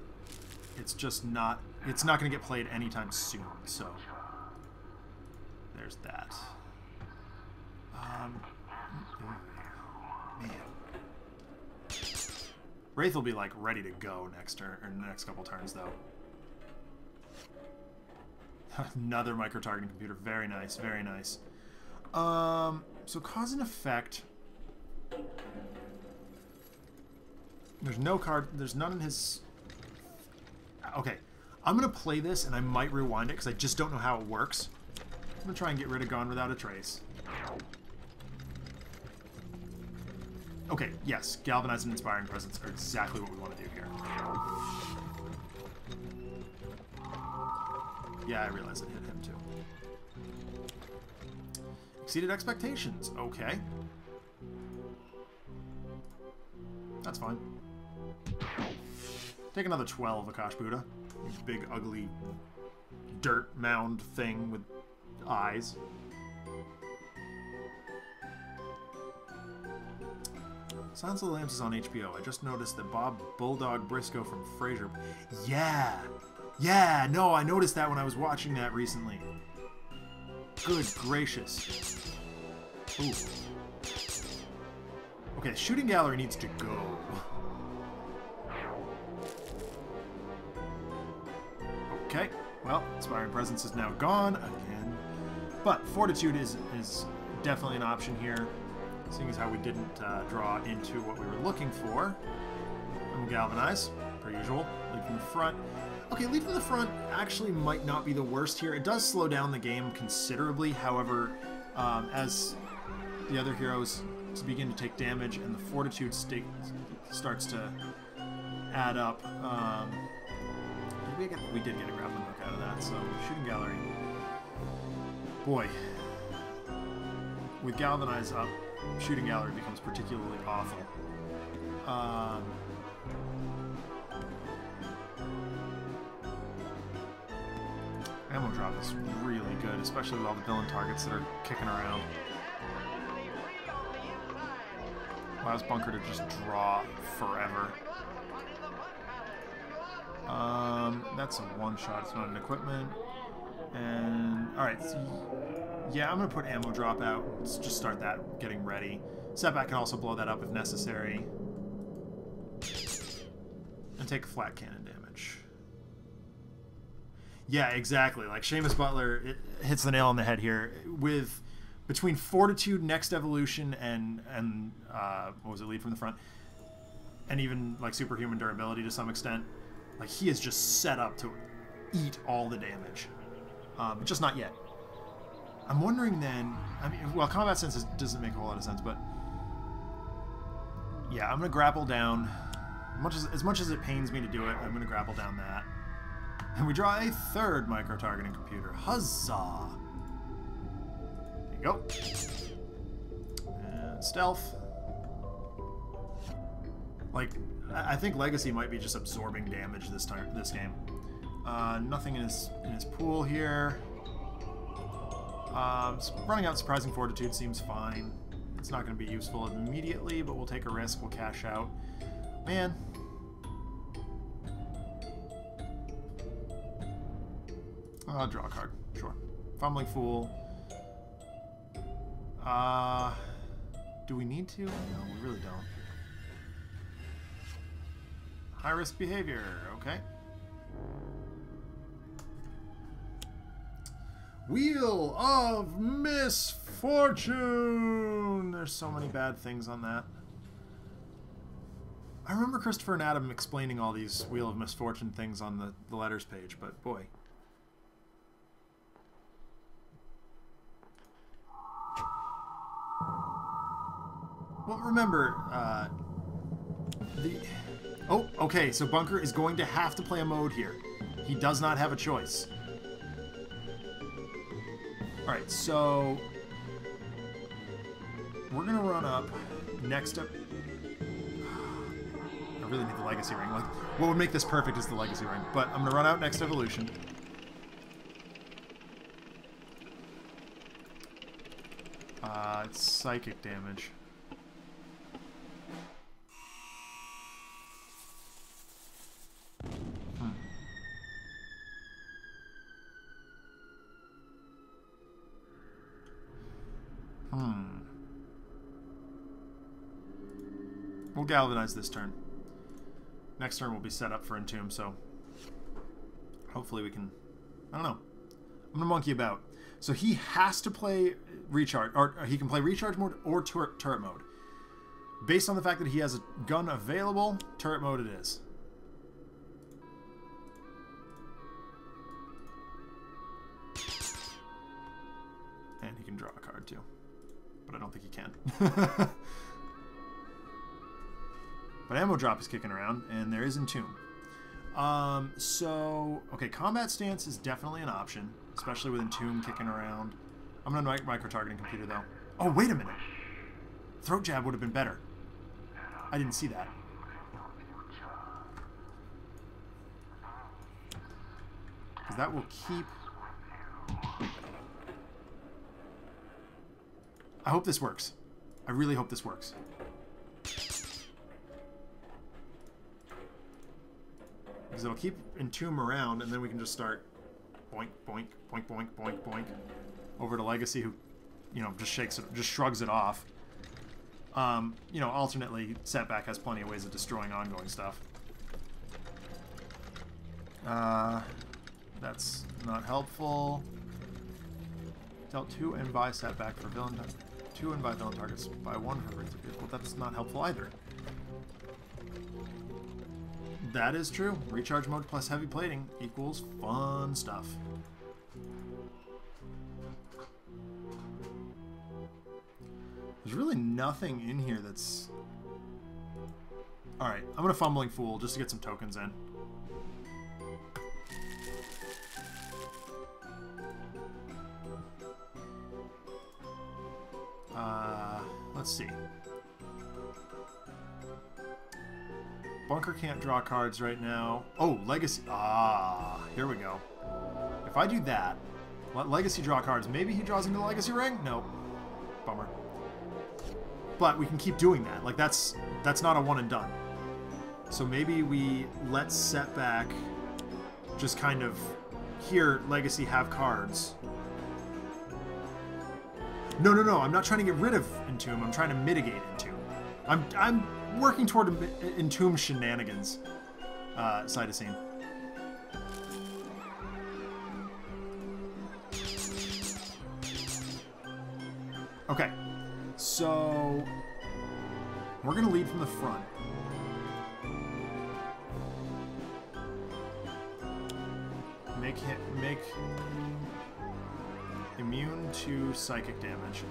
it's just not... It's not going to get played anytime soon, so... There's that. Man. Wraith will be, like, ready to go next turn, or next couple turns, though. Another micro-targeting computer. Very nice, very nice. So Cause and Effect... There's no card... There's none in his... Okay. I'm going to play this, and I might rewind it, because I just don't know how it works. I'm going to try and get rid of Gone Without a Trace. Okay, yes. Galvanize and Inspiring Presence are exactly what we want to do here. Yeah, I realize it hit him, too. Exceeded expectations. Okay. That's fine. Take another 12, Akash'Bhuta. You big, ugly dirt mound thing with eyes. Silence of the Lambs is on HBO. I just noticed that Bob Bulldog Briscoe from Frasier... Yeah! Yeah! No, I noticed that when I was watching that recently. Good gracious. Ooh. Okay, Shooting Gallery needs to go. Okay, well, Inspiring Presence is now gone again. But Fortitude is definitely an option here, seeing as how we didn't draw into what we were looking for. And we'll Galvanize, per usual. Lead from the front. Okay, lead from the front actually might not be the worst here. It does slow down the game considerably, however, as the other heroes to begin to take damage, and the fortitude starts to add up. We did get a grappling hook out of that, so shooting gallery. Boy, with galvanize up, shooting gallery becomes particularly awful. Ammo drop is really good, especially with all the villain targets that are kicking around. Allows Bunker to just draw forever. That's a one-shot, it's not an equipment. And, alright, so, yeah, I'm going to put ammo drop out. Let's just start that, getting ready. Setback can also blow that up if necessary. And take flat cannon damage. Yeah, exactly. Like, Seamus Butler, it hits the nail on the head here. With, between Fortitude, Next Evolution, and what was it, Lead from the Front? And even, like, Superhuman Durability to some extent. Like, he is just set up to eat all the damage. But just not yet. I'm wondering then... I mean, well, combat sense doesn't make a whole lot of sense, but... Yeah, I'm going to grapple down. As much as it pains me to do it, I'm going to grapple down that. And we draw a third micro-targeting computer. Huzzah! There you go. And stealth. Like... I think Legacy might be just absorbing damage this game. Nothing in his pool here. Running out Surprising Fortitude seems fine. It's not going to be useful immediately, but we'll take a risk. We'll cash out. Man. I'll draw a card. Sure. Fumbling Fool. Do we need to? No, we really don't. High-risk behavior, okay. Wheel of Misfortune! There's so many bad things on that. I remember Christopher and Adam explaining all these Wheel of Misfortune things on the letters page, but boy. Well, remember, Oh, okay, so Bunker is going to have to play a mode here. He does not have a choice. Alright, so... We're going to run up. Next up... I really need the Legacy Ring. Like, what would make this perfect is the Legacy Ring. But I'm going to run out Next Evolution. It's psychic damage. We'll galvanize this turn. Next turn will be set up for Entomb, so hopefully we can... I don't know. I'm gonna monkey about. So he has to play recharge, or he can play recharge mode or turret mode. Based on the fact that he has a gun available, turret mode it is. And he can draw a card too. But I don't think he can. But ammo drop is kicking around, and there is Entomb. So, okay, combat stance is definitely an option, especially with Entomb kicking around. I'm going to micro-targeting computer, though. Oh, wait a minute. Throat jab would have been better. I didn't see that. Because that will keep... I hope this works. I really hope this works. Because it'll keep Entomb around, and then we can just start boink, boink, boink, boink, boink, boink over to Legacy, who, you know, just shakes it, just shrugs it off. You know, alternately, Setback has plenty of ways of destroying ongoing stuff. That's not helpful. Dealt 2 and buy Setback for villain. 2 and buy villain targets. Buy 1 for Wraith vehicle. That's not helpful either. That is true. Recharge mode plus heavy plating equals fun stuff. There's really nothing in here that's... Alright, I'm gonna Fumbling Fool just to get some tokens in. Let's see. Bunker can't draw cards right now. Oh, Legacy. Ah, here we go. If I do that, let Legacy draw cards. Maybe he draws into the Legacy Ring? Nope. Bummer. But we can keep doing that. Like, that's not a one and done. So maybe we let Setback just kind of... Here, Legacy, have cards. No, no, no. I'm not trying to get rid of Entomb. I'm trying to mitigate Entomb. I'm working toward Entomb shenanigans side of scene. Okay. So we're going to lead from the front. Make immune to psychic damage.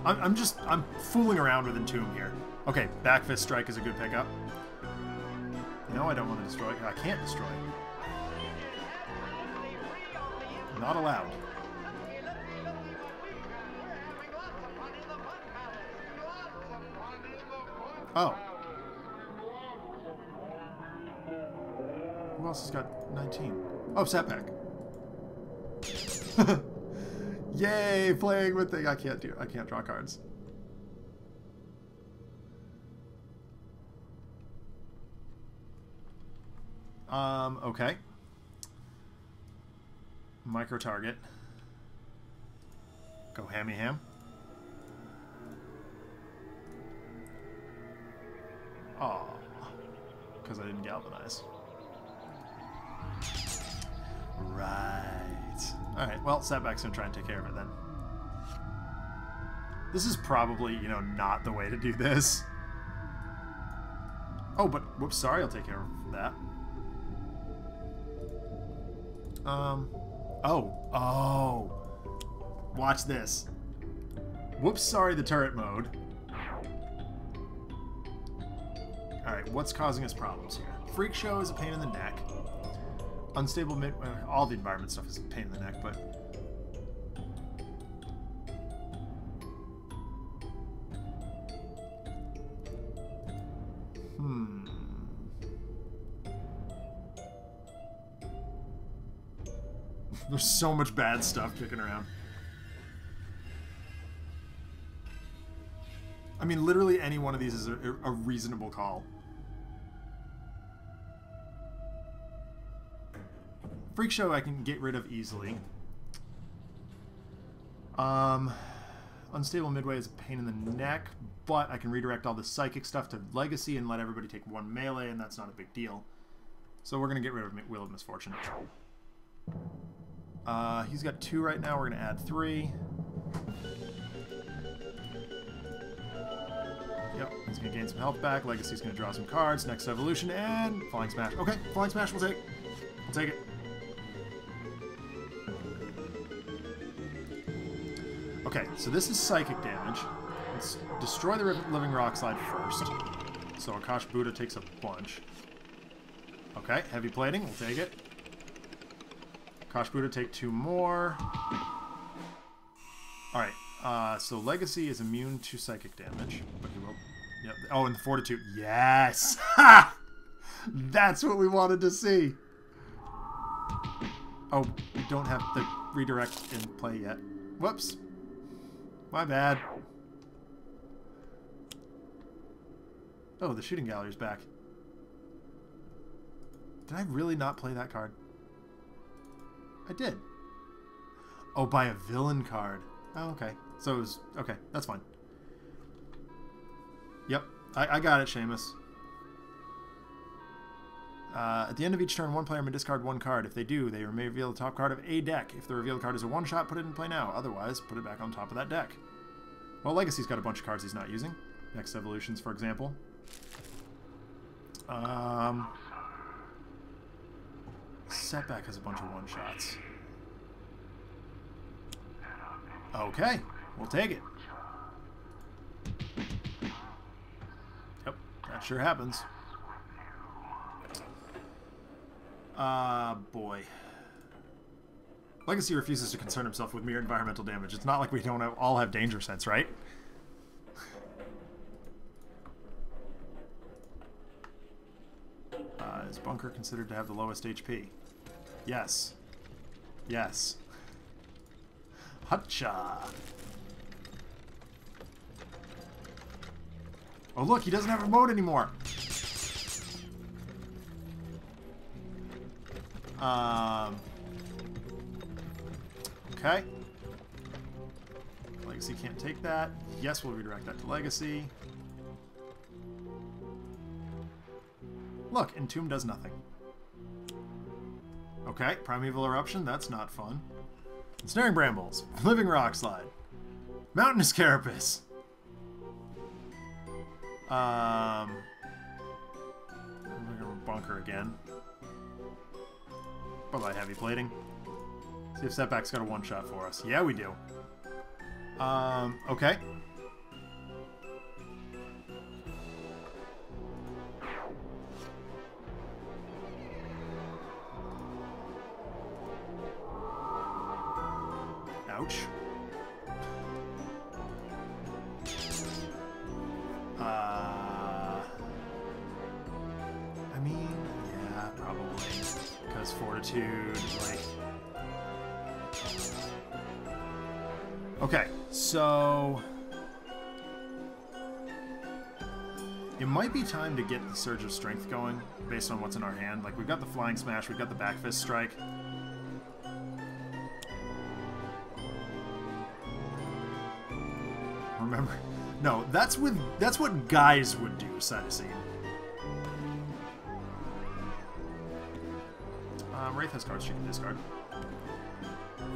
I'm fooling around with Entomb here. Okay, Back Fist Strike is a good pickup. No, I don't want to destroy. I can't destroy. Not allowed. Oh. Who else has got 19? Oh, Setback. Yay, playing with the... I can't draw cards. Okay. Micro target. Go hammy ham. Aw. Because I didn't galvanize. Right. Alright, well, Setback's gonna try and take care of it then. This is probably, you know, not the way to do this. Oh, but, whoops, sorry, I'll take care of that. Oh. Watch this. Whoops, sorry, the turret mode. Alright, what's causing us problems here? Freak Show is a pain in the neck. Unstable mid... all the environment stuff is a pain in the neck, but... There's so much bad stuff kicking around. I mean, literally any one of these is a reasonable call. Freak Show I can get rid of easily. Unstable Midway is a pain in the neck, but I can redirect all the psychic stuff to Legacy and let everybody take one melee, and that's not a big deal. So we're going to get rid of Wheel of Misfortune. He's got 2 right now. We're going to add 3. Yep, he's going to gain some health back. Legacy's going to draw some cards. Next evolution, and Flying Smash. Okay, Flying Smash we'll take. We'll take it. Okay, so this is psychic damage. Let's destroy the Living Rock Slide first. So Akash'Bhuta takes a bunch. Okay, heavy plating, we'll take it. Akash'Bhuta take 2 more. Alright, so Legacy is immune to psychic damage, but he will... Yep. Oh, and the Fortitude. Yes! Ha! That's what we wanted to see! Oh, we don't have the redirect in play yet. Whoops. My bad. Oh, the Shooting Gallery's back. Did I really not play that card? I did. Oh, by a villain card. Oh, okay. So it was... Okay, that's fine. Yep, I got it, Seamus. At the end of each turn, one player may discard 1 card. If they do, they may reveal the top card of a deck. If the revealed card is a one-shot, put it in play now. Otherwise, put it back on top of that deck. Well, Legacy's got a bunch of cards he's not using. Next evolutions, for example. Setback has a bunch of one-shots. Okay, we'll take it. That sure happens. Boy. Legacy refuses to concern himself with mere environmental damage. It's not like we don't all have danger sense, right? Is Bunker considered to have the lowest HP? Yes. Yes. Hutcha! Oh look, he doesn't have a mode anymore! Okay. Legacy can't take that. Yes, we'll redirect that to Legacy. Look, Entomb does nothing. Okay, Primeval Eruption, that's not fun. Ensnaring Brambles, Living Rock Slide, Mountainous Carapace. We're gonna Bunker again. Bye-bye, Heavy Plating. See if Setback's got a one-shot for us. Yeah, we do. Okay. Ouch. I mean, yeah, probably. Because Fortitude, like... Okay, so... It might be time to get the Surge of Strength going, based on what's in our hand. Like, we've got the Flying Smash, we've got the Back Fist Strike. Remember? No, that's what guys would do, Cytosine. Wraith has cards she can discard.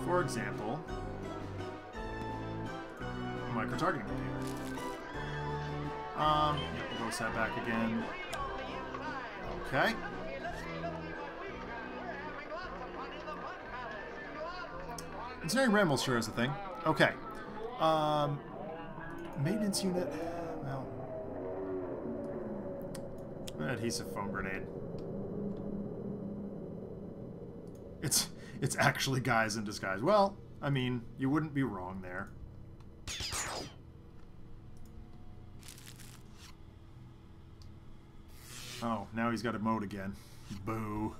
For example, Micro-Targeting Repeater. Yep, we'll go Setback again. Okay. Ensnaring Brambles sure is a thing. Okay. Maintenance unit. Well, an adhesive foam grenade. It's actually guys in disguise. Well, I mean, you wouldn't be wrong there. Oh, now he's got a mode again. Boo.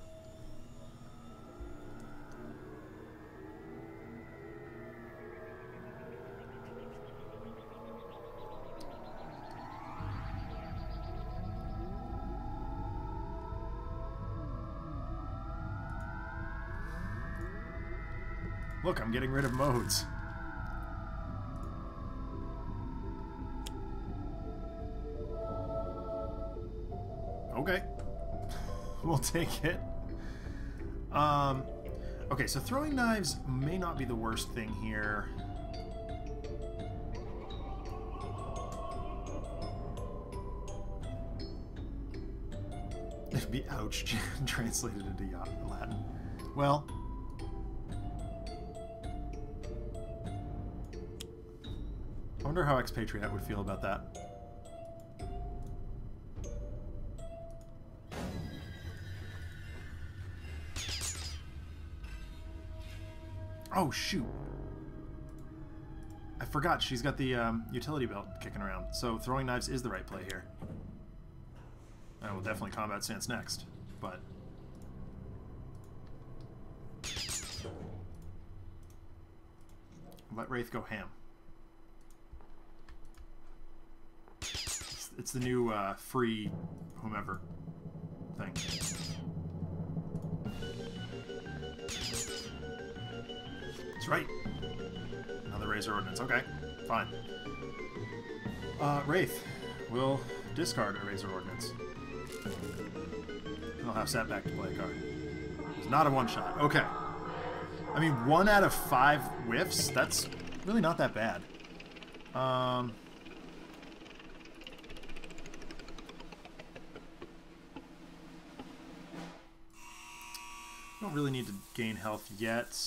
Look, I'm getting rid of modes. Okay. We'll take it. Okay, so throwing knives may not be the worst thing here. It'd be ouch translated into Latin. Well, I wonder how Expatriate would feel about that. Oh, shoot. I forgot she's got the utility belt kicking around. So throwing knives is the right play here. I will definitely combat stance next, but... let Wraith go ham. It's the new free whomever thing. That's right. Another Razor Ordnance. Okay, fine. Wraith will discard a Razor Ordnance. And I'll have Setback to play a card. It's not a one-shot. Okay. I mean, 1 out of 5 whiffs? That's really not that bad. Don't really need to gain health yet.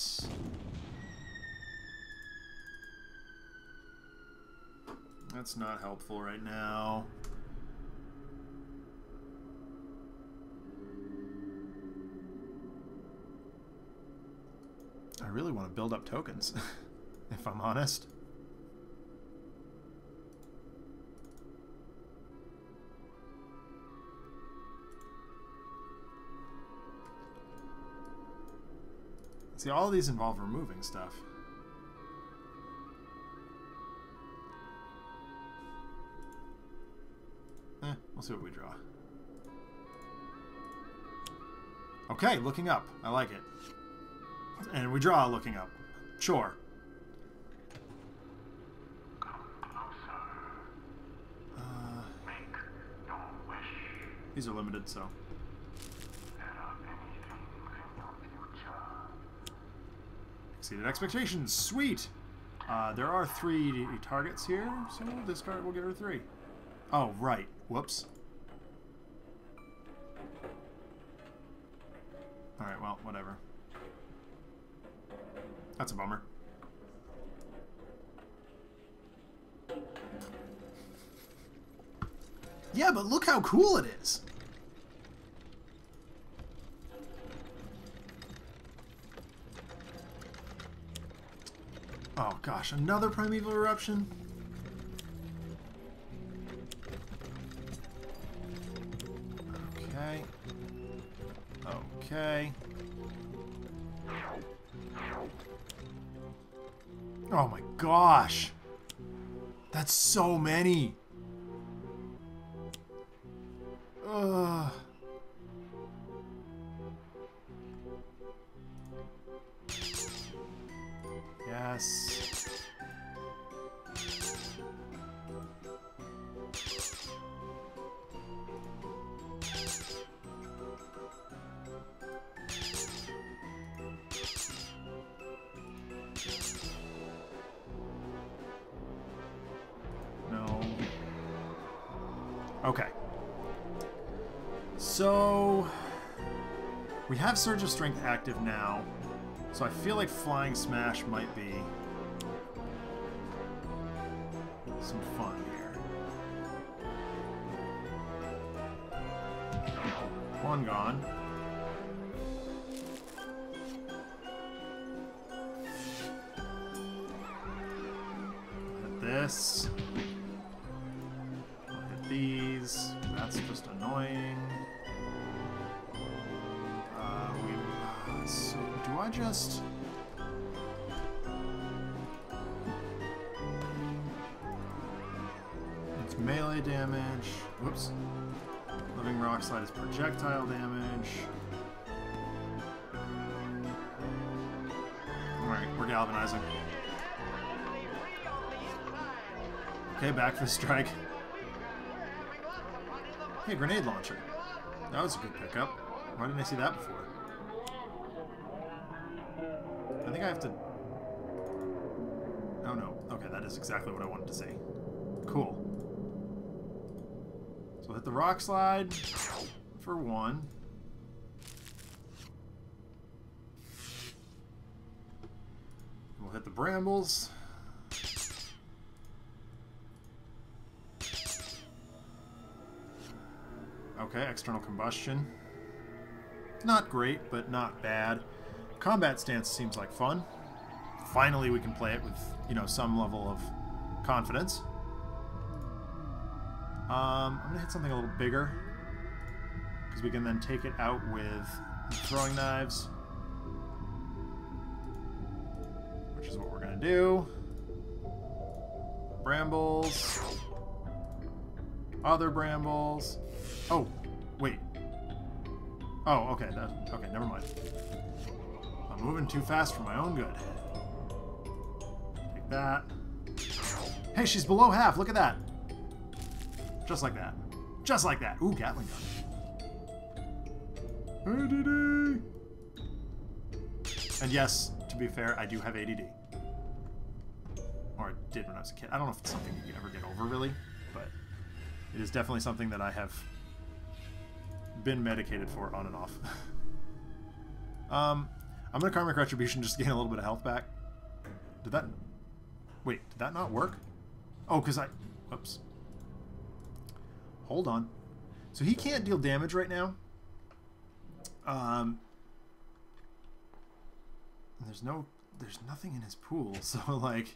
That's not helpful right now. really want to build up tokens, if I'm honest. See, all of these involve removing stuff. We'll see what we draw. Okay, looking up. I like it. And we draw looking up. Sure. These are limited, so. Exceeded expectations. Sweet! There are 3 targets here, so this card will give her 3. Oh, right. Whoops. Alright, well, whatever. That's a bummer. Yeah, but look how cool it is! Oh gosh, another Primeval Eruption? Okay. Okay. Oh my gosh! That's so many! Ugh. Yes. No. Okay. So we have Surge of Strength active now. So I feel like Flying Smash might be some fun here. One gone. Hit this. I'll hit these. That's just annoying. So do I just... It's melee damage. Whoops. Living Rock Slide is projectile damage. Alright, we're galvanizing. Okay, back for the strike. Hey, grenade launcher. That was a good pickup. Why didn't I see that before? I think I have to... Oh no. Okay, that is exactly what I wanted to see. Cool. So we'll hit the rock slide for 1. We'll hit the brambles. Okay, external combustion. Not great, but not bad. Combat stance seems like fun. Finally, we can play it with, you know, some level of confidence. I'm gonna hit something a little bigger because we can then take it out with throwing knives, which is what we're gonna do. Brambles, other brambles. Oh, wait. Oh, okay. Okay, never mind. I'm moving too fast for my own good. Take that. Hey, she's below half. Look at that. Just like that. Just like that. Ooh, Gatling gun. ADD. And yes, to be fair, I do have ADD. Or I did when I was a kid. I don't know if it's something you ever get over, really, but it is definitely something that I have been medicated for on and off. I'm going to Karmic Retribution just to gain a little bit of health back. Did that... Wait, did that not work? Oh, because I... Oops. Hold on. So he can't deal damage right now. There's no there's nothing in his pool, so like...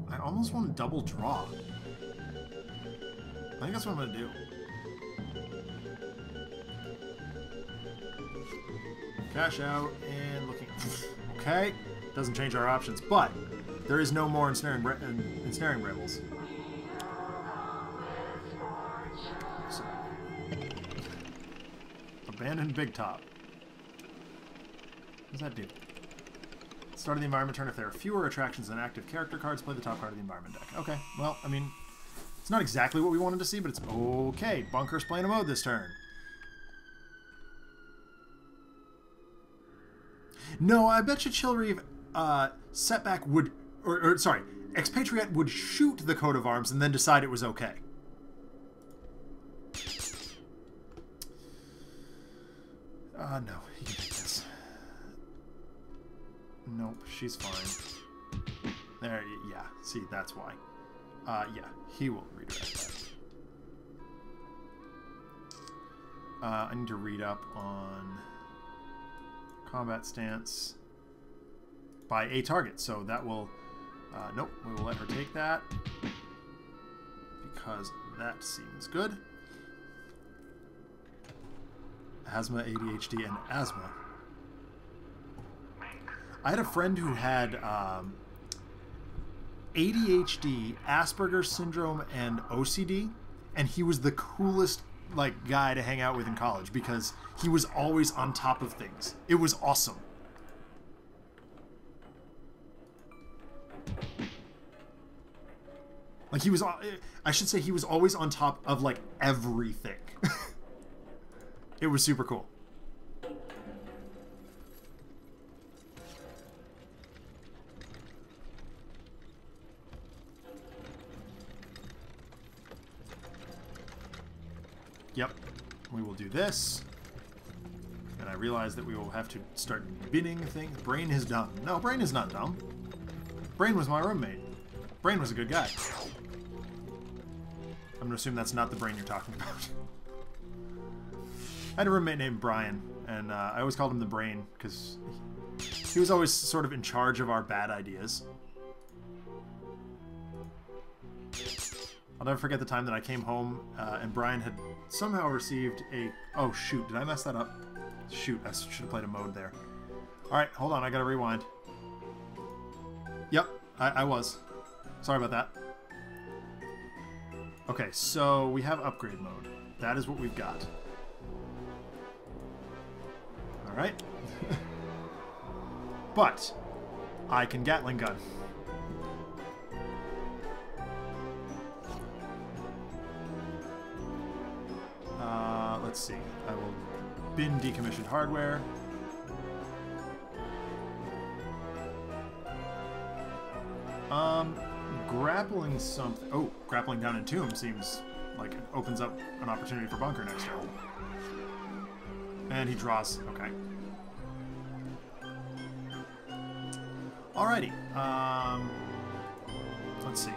I almost want to double draw. I think that's what I'm gonna do. Cash out and looking... Okay, doesn't change our options, but there is no more ensnaring brambles. So, abandoned Big Top. What does that do? Start of the environment turn. If there are fewer attractions than active character cards, play the top card of the environment deck. Okay, well, I mean, it's not exactly what we wanted to see, but it's okay. Bunker's playing a mode this turn. No, I bet you Chill Reeve, Setback would, or sorry, Expatriate would shoot the coat of arms and then decide it was okay. No, he can take this. Nope, she's fine. There, yeah, see, that's why. Yeah, he will redirect that. I need to read up on combat stance by a target, so that will... nope, we will let her take that because that seems good. Asthma, ADHD, and asthma. I had a friend who had ADHD, Asperger's syndrome, and OCD, and he was the coolest like guy to hang out with in college because he was always on top of things. It was awesome. Like he was, I should say he was always on top of like everything. It was super cool. Yep, we will do this. And I realize that we will have to start binning things. Brain is dumb. No, Brain is not dumb. Brain was my roommate. Brain was a good guy. I'm gonna assume that's not the Brain you're talking about. I had a roommate named Brian, and I always called him the Brain, because he was always sort of in charge of our bad ideas. I'll never forget the time that I came home, and Brian had somehow received a... Oh, shoot. Did I mess that up? Shoot, I should have played a mode there. Alright, hold on. I gotta rewind. Yep, I was. Sorry about that. Okay, so we have upgrade mode. That is what we've got. Alright. But I can Gatling gun. Let's see. I will bin decommissioned hardware. Grappling something. Oh, grappling down in Tomb seems like it opens up an opportunity for Bunker next turn. And he draws. Okay. Alrighty. Let's see.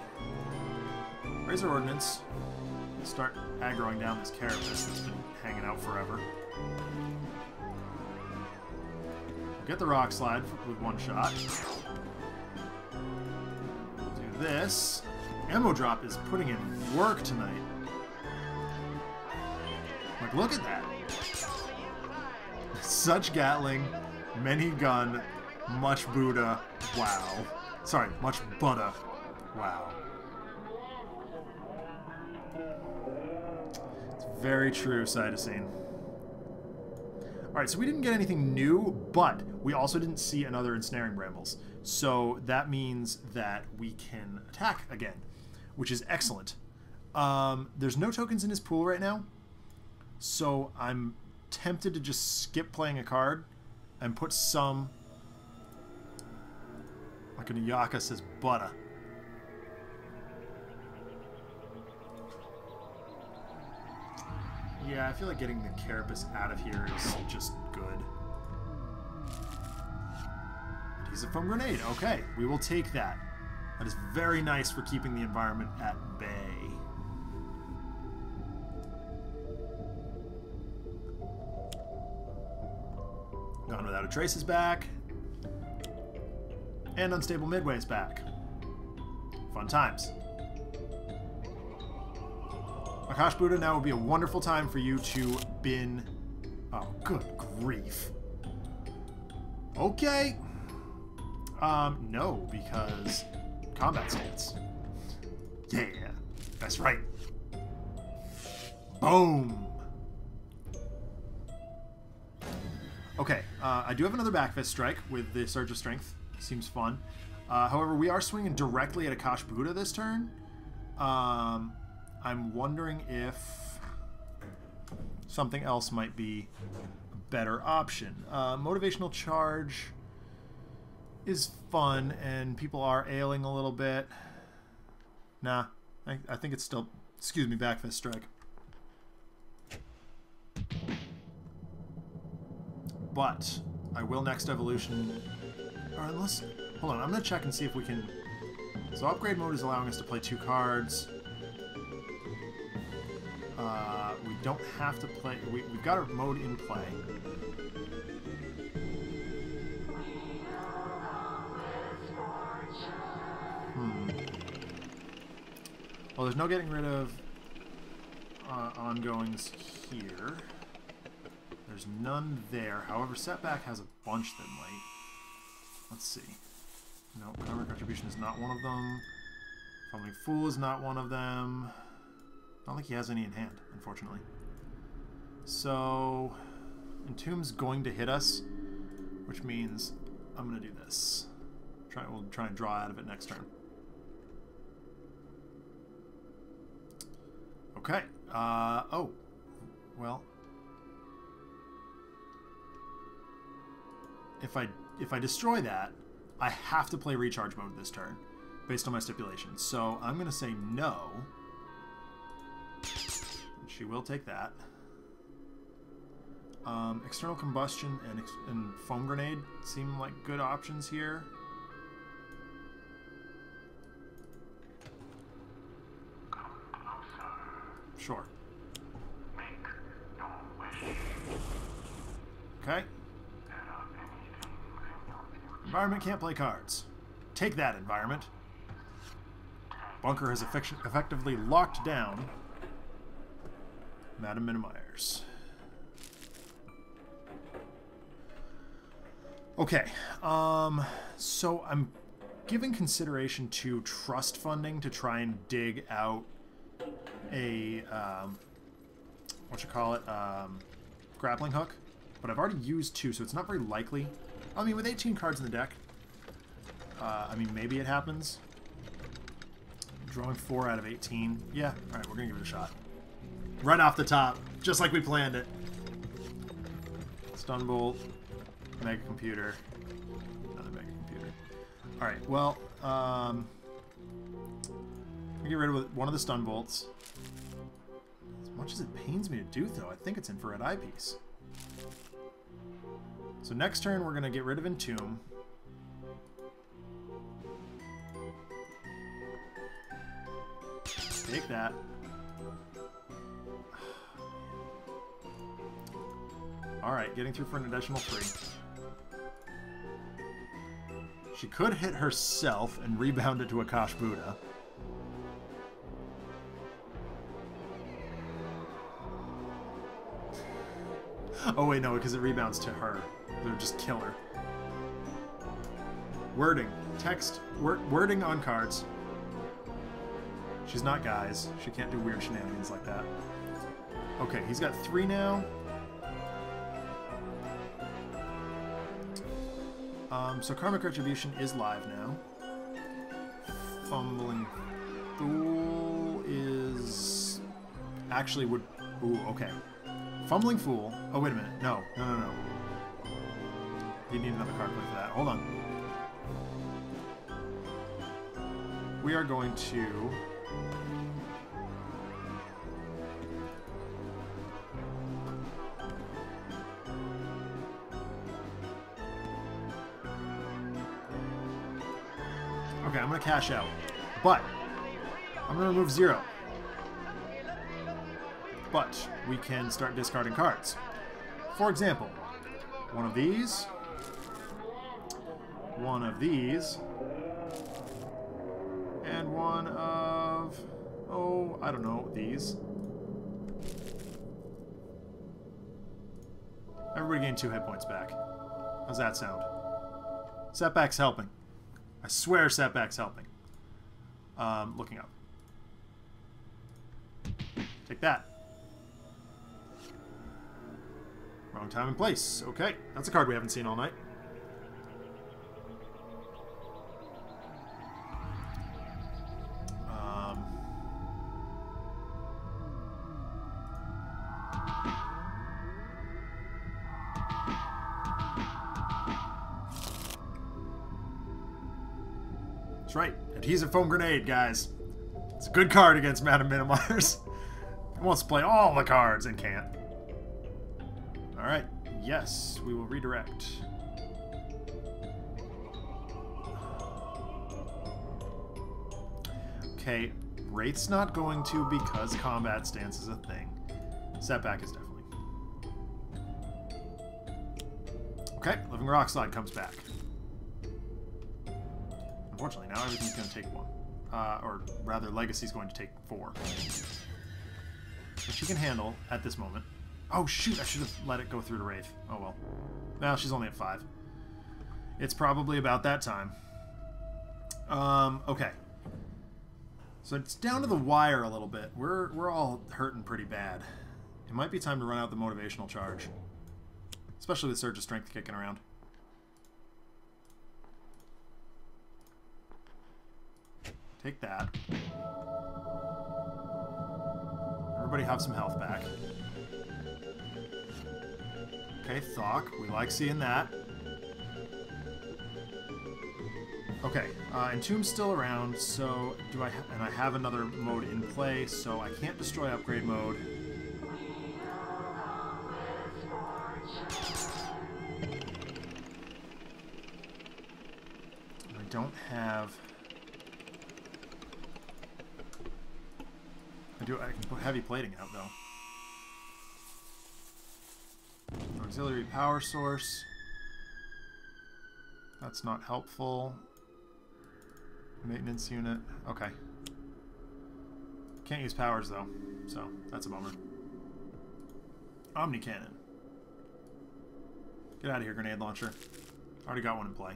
Razor Ordnance. Start aggroing down this carapace that's been hanging out forever. Get the rock slide with one shot. Do this. Ammo drop is putting in work tonight. Like, look at that. Such Gatling, many gun, much Buddha. Wow. Sorry, much Buddha. Wow. Very true, Cytosine. Alright, so we didn't get anything new, but we also didn't see another Ensnaring Brambles. So that means that we can attack again, which is excellent. There's no tokens in his pool right now, so I'm tempted to just skip playing a card and put some... Like an Iyaka says, butter. Yeah, I feel like getting the Carapace out of here is just good. Adhesive foam grenade. Okay, we will take that. That is very nice for keeping the environment at bay. Gone Without a Trace is back. And Unstable Midway is back. Fun times. Akash'Bhuta, now would be a wonderful time for you to bin... Oh, good grief. Okay. No, because combat stance. Yeah, that's right. Boom. Okay, I do have another Backfist Strike with the Surge of Strength. Seems fun. However, we are swinging directly at Akash'Bhuta this turn. I'm wondering if something else might be a better option. Motivational Charge is fun, and people are ailing a little bit. Nah, I think it's still... Excuse me, Backfist Strike. But I will next evolution... Or unless... Hold on, I'm going to check and see if we can... So upgrade mode is allowing us to play 2 cards. We don't have to play... We've got our mode in play. Well, there's no getting rid of ongoings here. There's none there. However, Setback has a bunch that might. Let's see. No, Karma Contribution is not one of them. Fumbling Fool is not one of them. I don't think he has any in hand, unfortunately. So, Entomb's going to hit us, which means I'm going to do this. We'll try and draw out of it next turn. Okay. Oh. Well. If I destroy that, I have to play recharge mode this turn, based on my stipulations. So I'm going to say no. She will take that. External Combustion and Foam Grenade seem like good options here. Sure. Okay. Environment can't play cards. Take that, Environment. Bunker has effectively locked down Madam Minimires. Okay, so I'm giving consideration to trust funding to try and dig out a, grappling hook, but I've already used 2, so it's not very likely. I mean, with 18 cards in the deck, I mean, maybe it happens. Drawing 4 out of 18. Yeah, alright, we're gonna give it a shot. Right off the top, just like we planned it. Stunbolt, Mega Computer, another Mega Computer. Alright, well, we get rid of one of the Stunbolts. As much as it pains me to do, though, I think it's Infrared Eyepiece. So next turn, we're going to get rid of Entomb. Take that. Alright, getting through for an additional 3. She could hit herself and rebound it to Akash'Bhuta. Oh wait, no, because it rebounds to her. They'll just kill her. Wording. Text. Wording on cards. She's not guys. She can't do weird shenanigans like that. Okay, he's got 3 now. So Karmic Retribution is live now. Fumbling Fool is... Actually would... Ooh, okay. Fumbling Fool... Oh, wait a minute. No. You need another card play for that. Hold on. We are going to... Okay, I'm going to cash out. But, I'm going to remove 0. But, we can start discarding cards. For example, One of these. One of these. And one of... oh, I don't know, these. Everybody gained 2 hit points back. How's that sound? Setback's helping. I swear Setback's helping. Looking up. Take that. Wrong time and place. Okay, that's a card we haven't seen all night. That's right. Adhesive Foam Grenade, guys. It's a good card against Madam Minimars. It wants to play all the cards and can't. Alright. Yes, we will redirect. Okay. Wraith's not going to because combat stance is a thing. Setback is definitely. Okay. Living Rock Slide comes back. Unfortunately, now everything's going to take 1. Or rather, Legacy's going to take 4. Which she can handle at this moment. Oh, shoot! I should have let it go through to Wraith. Oh, well. Now she's only at 5. It's probably about that time. Okay. So it's down to the wire a little bit. We're all hurting pretty bad. It might be time to run out the motivational charge. Especially with Surge of Strength kicking around. Take that. Everybody have some health back. Okay, Thok. We like seeing that. Okay, Entomb's still around, so do I... and I have another mode in play, so I can't destroy upgrade mode. I don't have... I can put heavy plating out, though. Auxiliary power source. That's not helpful. Maintenance unit. Okay. Can't use powers, though, so that's a bummer. Omni Cannon. Get out of here, grenade launcher. Already got one in play.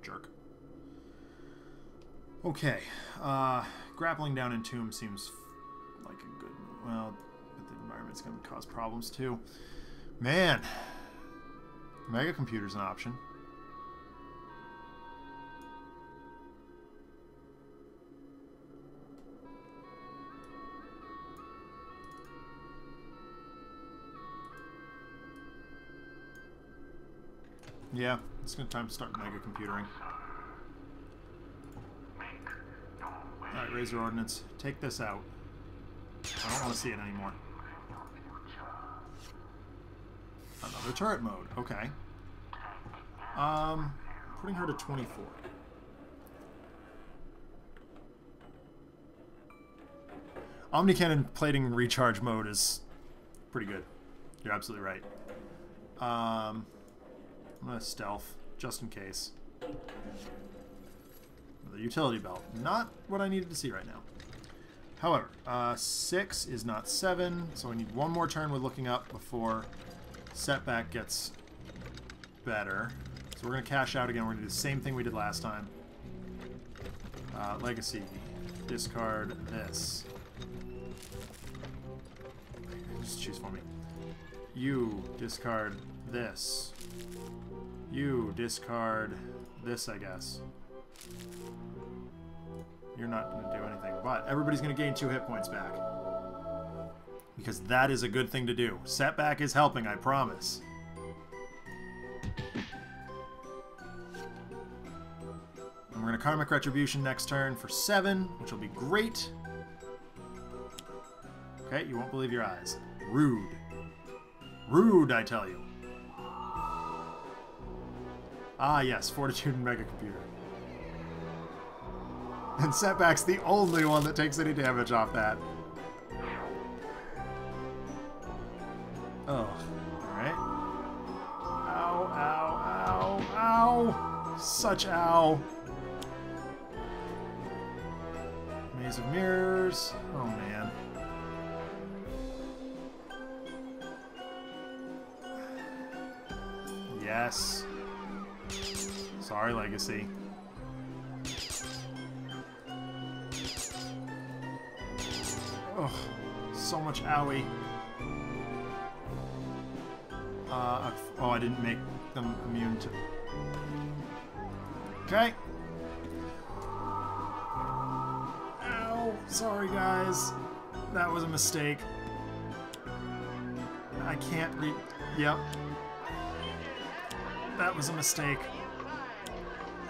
Jerk. Okay. Grappling down Entomb seems like a good... well, but the environment's going to cause problems, too. Man. Mega Computer's an option. Yeah, it's going to time to start mega computering. Alright, Razor Ordnance. Take this out. I don't want to see it anymore. Another turret mode. Okay. Putting her to 24. Omnicannon plating recharge mode is pretty good. You're absolutely right. I'm gonna stealth, just in case. The utility belt. Not what I needed to see right now. However, 6 is not 7, so I need one more turn with looking up before Setback gets better. So we're going to cash out again. We're going to do the same thing we did last time. Legacy. Discard this. Just choose for me. You discard this. You discard this, I guess. You're not going to do anything, but everybody's going to gain 2 hit points back. Because that is a good thing to do. Setback is helping, I promise. And we're going to Karmic Retribution next turn for 7, which will be great. Okay, you won't believe your eyes. Rude. Rude, I tell you. Ah, yes, Fortitude and Mega Computer. And Setback's the only one that takes any damage off that. Oh, alright. such ow. Maze of Mirrors. Oh, man. Yes. Sorry, Legacy. Oh, so much owie. Oh, I didn't make them immune to... Okay. Ow. Sorry, guys. That was a mistake. I can't read... Yep. That was a mistake.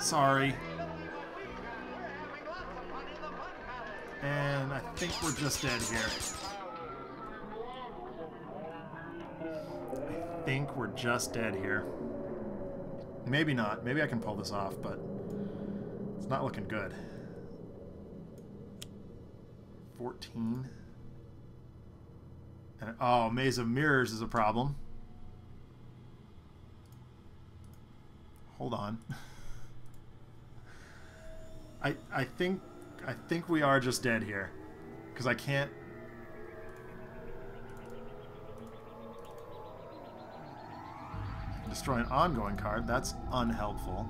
Sorry. And I think we're just dead here. I think we're just dead here. Maybe not. Maybe I can pull this off, but it's not looking good. 14. And, oh, Maze of Mirrors is a problem. Hold on. I think we are just dead here, because I can't. Destroy an ongoing card. That's unhelpful.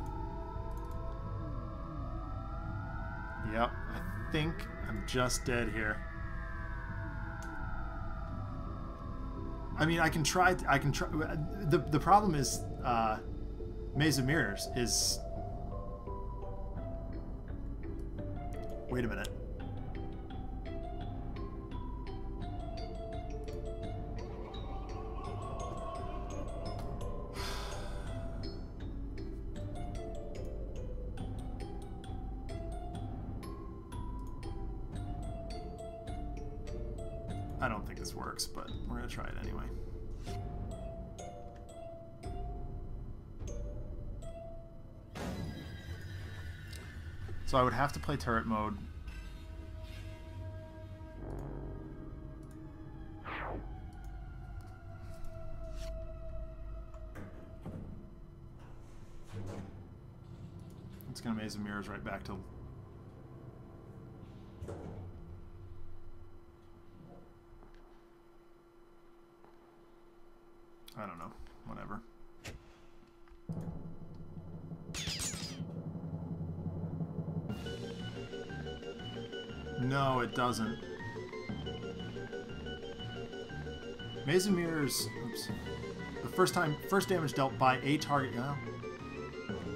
Yep, I think I'm just dead here. I mean, I can try. The problem is, Maze of Mirrors is. Wait a minute. I don't think this works, but we're gonna try it anyway. So I would have to play turret mode. It's gonna Maze of Mirrors right back to... I don't know. Whatever. No, it doesn't. Maze of Mirrors. Oops. The first damage dealt by a target.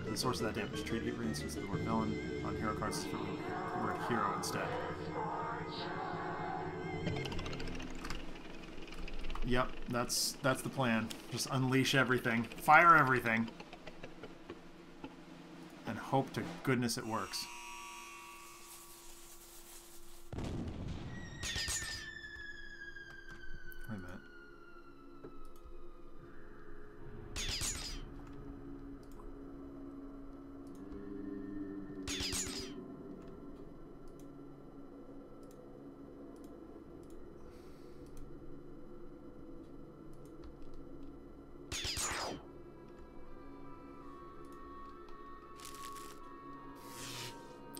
The source of that damage. Treat 8 instances of the word villain on hero cards for the word hero instead. Yep, that's the plan. Just unleash everything, fire everything, and hope to goodness it works. Wait a minute.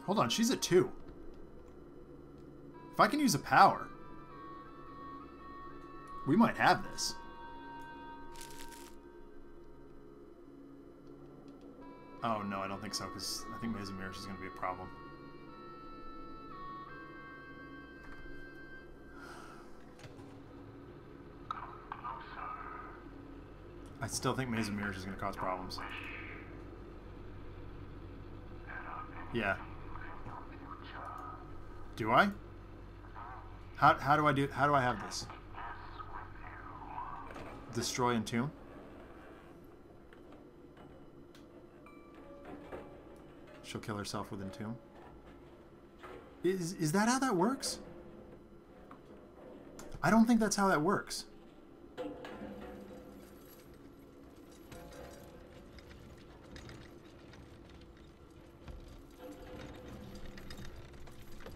Hold on, she's at 2. If I can use a power, we might have this. Oh, no, I don't think so, because I think Maze of Mirrors is going to be a problem. I still think Maze of Mirrors is going to cause problems. Yeah. Do I? How do I have this? Destroy Entomb? She'll kill herself with Entomb. Is that how that works? I don't think that's how that works.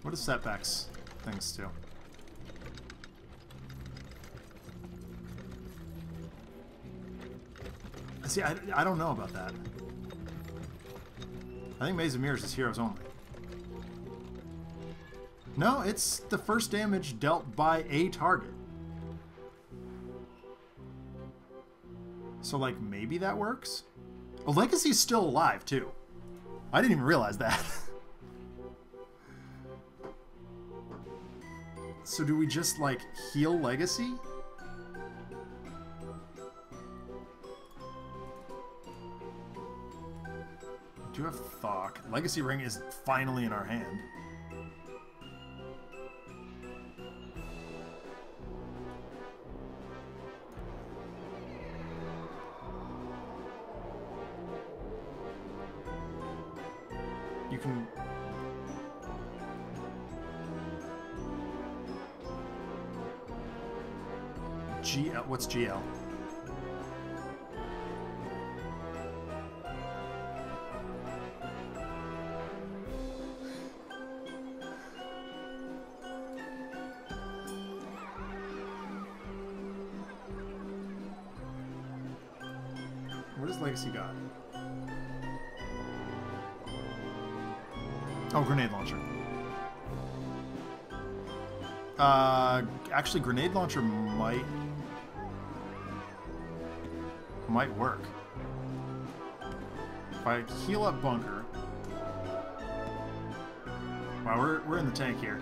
What does Setback's things do? See, I don't know about that. I think Maze of Mirrors is heroes only. No, it's the first damage dealt by a target. So, like, maybe that works? Oh, Legacy's still alive, too. I didn't even realize that. So do we just, like, heal Legacy? We do have Thok. Legacy Ring is finally in our hand. You can... GL... What's GL? What does Legacy got? Oh, grenade launcher. Actually, grenade launcher might work. If I heal up bunker. Wow, we're in the tank here.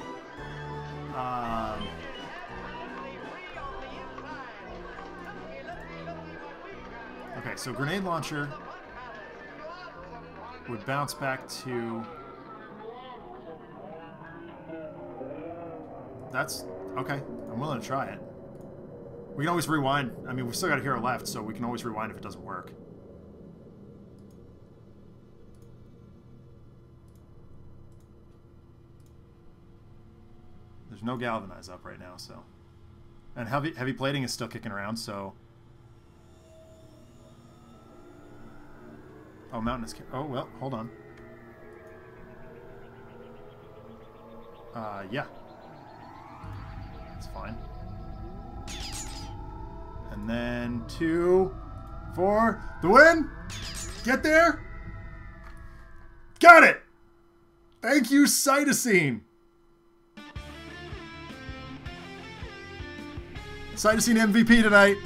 Okay, so grenade launcher would bounce back to... That's... okay, I'm willing to try it. We can always rewind. I mean, we've still got a hero left, so we can always rewind if it doesn't work. There's no Galvanize up right now, so... And heavy plating is still kicking around, so... Oh, Mountain is... Oh, well, hold on. Yeah. That's fine. And then 2 for the win! Get there! Got it! Thank you, Cytosine! Cytosine MVP tonight!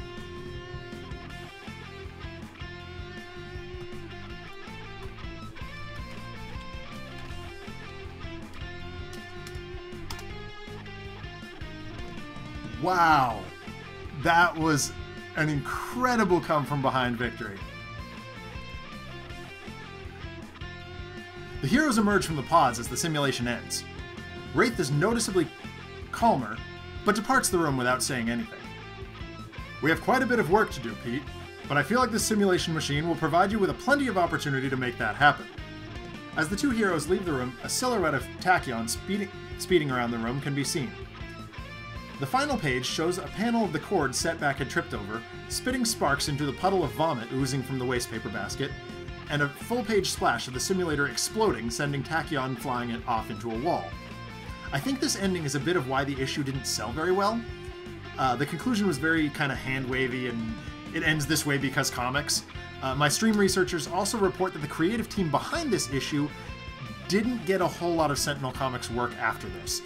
Wow, that was an incredible come-from-behind victory. The heroes emerge from the pods as the simulation ends. Wraith is noticeably calmer, but departs the room without saying anything. We have quite a bit of work to do, Pete, but I feel like this simulation machine will provide you with a plenty of opportunity to make that happen. As the two heroes leave the room, a silhouette of Tachyon speeding around the room can be seen. The final page shows a panel of the cord Setback had tripped over, spitting sparks into the puddle of vomit oozing from the wastepaper basket, and a full-page splash of the simulator exploding, sending Tachyon flying it off into a wall. I think this ending is a bit of why the issue didn't sell very well. The conclusion was very kind of hand-wavy, and it ends this way because comics. My stream researchers also report that the creative team behind this issue didn't get a whole lot of Sentinel Comics work after this.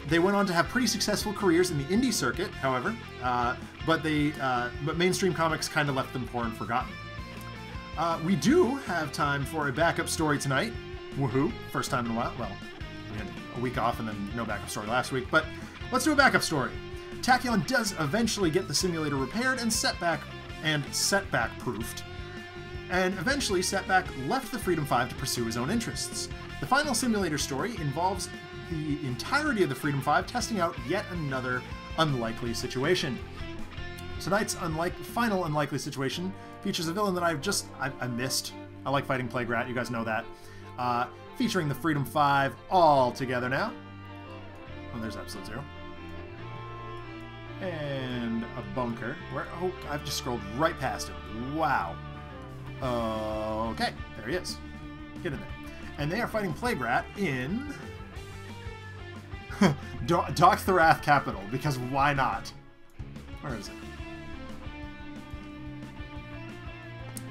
They went on to have pretty successful careers in the indie circuit, however, but mainstream comics kind of left them poor and forgotten. We do have time for a backup story tonight. Woohoo! First time in a while. Well, we had a week off and then no backup story last week, but let's do a backup story. Tachyon does eventually get the simulator repaired and Setback proofed. And eventually, Setback left the Freedom 5 to pursue his own interests. The final simulator story involves the entirety of the Freedom 5 testing out yet another unlikely situation. Tonight's final unlikely situation features a villain that I missed. I like fighting Plague Rat, you guys know that. Featuring the Freedom 5 all together now. Oh, there's Episode 0. And a bunker. Oh, I've just scrolled right past him. Wow. Okay, there he is. Get in there. And they are fighting Plague Rat in... Dok'Thorath capital, because why not? Where is it?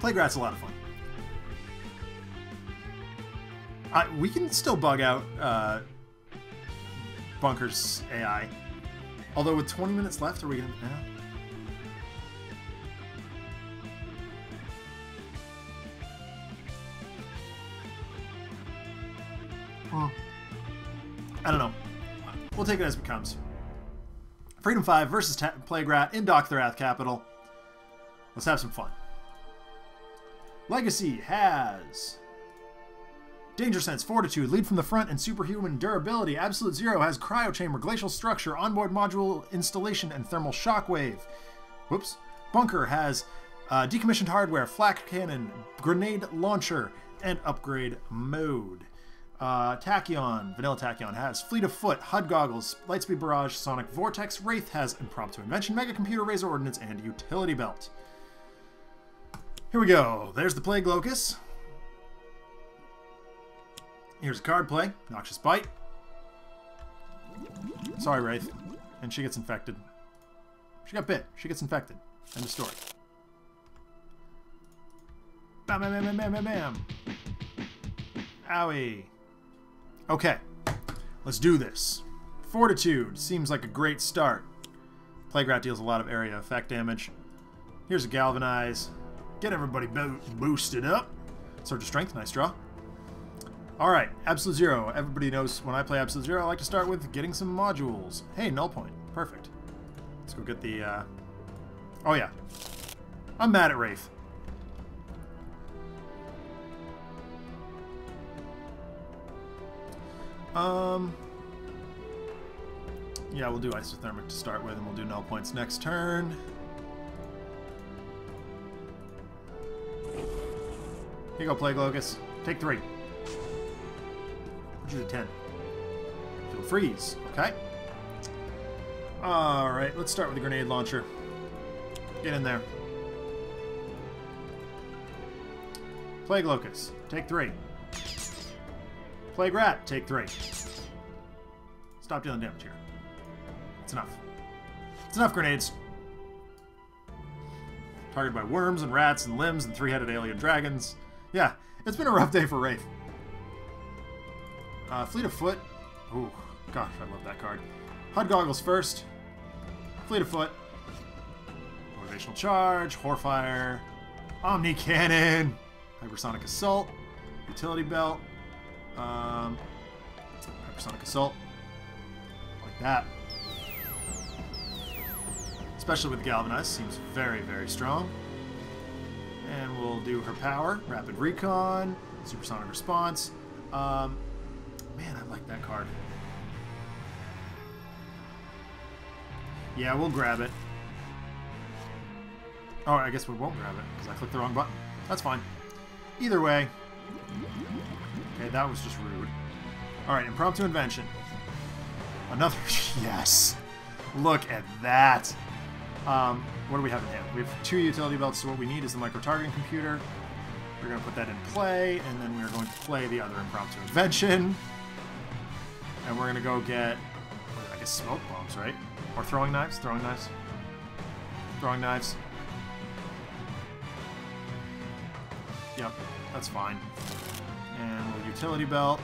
Plague Rat's a lot of fun. We can still bug out Bunker's AI. Although with 20 minutes left, are we gonna... I don't know. We'll take it as it comes. Freedom 5 versus Plague Rat in Dok'Thorath capital. Let's have some fun. Legacy has Danger Sense, Fortitude, Lead from the Front, and Superhuman Durability. Absolute Zero has Cryo Chamber, Glacial Structure, Onboard Module Installation, and Thermal Shockwave. Whoops. Bunker has Decommissioned Hardware, Flak Cannon, Grenade Launcher, and Upgrade Mode. Tachyon, Vanilla Tachyon has Fleet of Foot, HUD Goggles, Lightspeed Barrage, Sonic Vortex. Wraith has Impromptu Invention, Mega Computer, Razor Ordnance, and Utility Belt. Here we go. There's the Plague Locust. Here's a card play. Noxious Bite. Sorry, Wraith. And she gets infected. She got bit. She gets infected. End of story. Bam, bam, bam, bam, bam, bam. Owie. Okay. Let's do this. Fortitude seems like a great start. Plague Rat deals a lot of area effect damage. Here's a Galvanize. Get everybody boosted up. Surge of Strength. Nice draw. Alright, Absolute Zero. Everybody knows when I play Absolute Zero, I like to start with getting some modules. Hey, Null Point. Perfect. Let's go get the... Oh, yeah. I'm mad at Wraith. Yeah, we'll do Isothermic to start with, and we'll do Null Points next turn. Here you go, Plague Locust. Take 3. Usually 10. Field Freeze. Okay. Alright, let's start with the Grenade Launcher. Get in there. Plague Locust. Take 3. Plague Rat. Take 3. Stop dealing damage here. It's enough. It's enough grenades. Targeted by worms and rats and limbs and 3-headed alien dragons. Yeah, it's been a rough day for Wraith. Fleet of Foot. Ooh, gosh, I love that card. HUD Goggles first. Fleet of Foot. Motivational Charge. Horfire. Omni Cannon. Hypersonic Assault. Utility Belt. Hypersonic Assault. Like that. Especially with Galvanize. Seems very, very strong. And we'll do her power. Rapid Recon. Supersonic Response. Man, I like that card. Yeah, we'll grab it. Oh, I guess we won't grab it, because I clicked the wrong button. That's fine. Either way. Okay, that was just rude. Alright, Impromptu Invention. Another... Yes! Look at that! What do we have in hand? We have 2 utility belts, so what we need is the micro-targeting computer. We're going to put that in play, and then we're going to play the other Impromptu Invention. And we're going to go get, I guess, smoke bombs, right? Or throwing knives? Throwing knives? Throwing knives. Yep, that's fine. And we'll utility belt.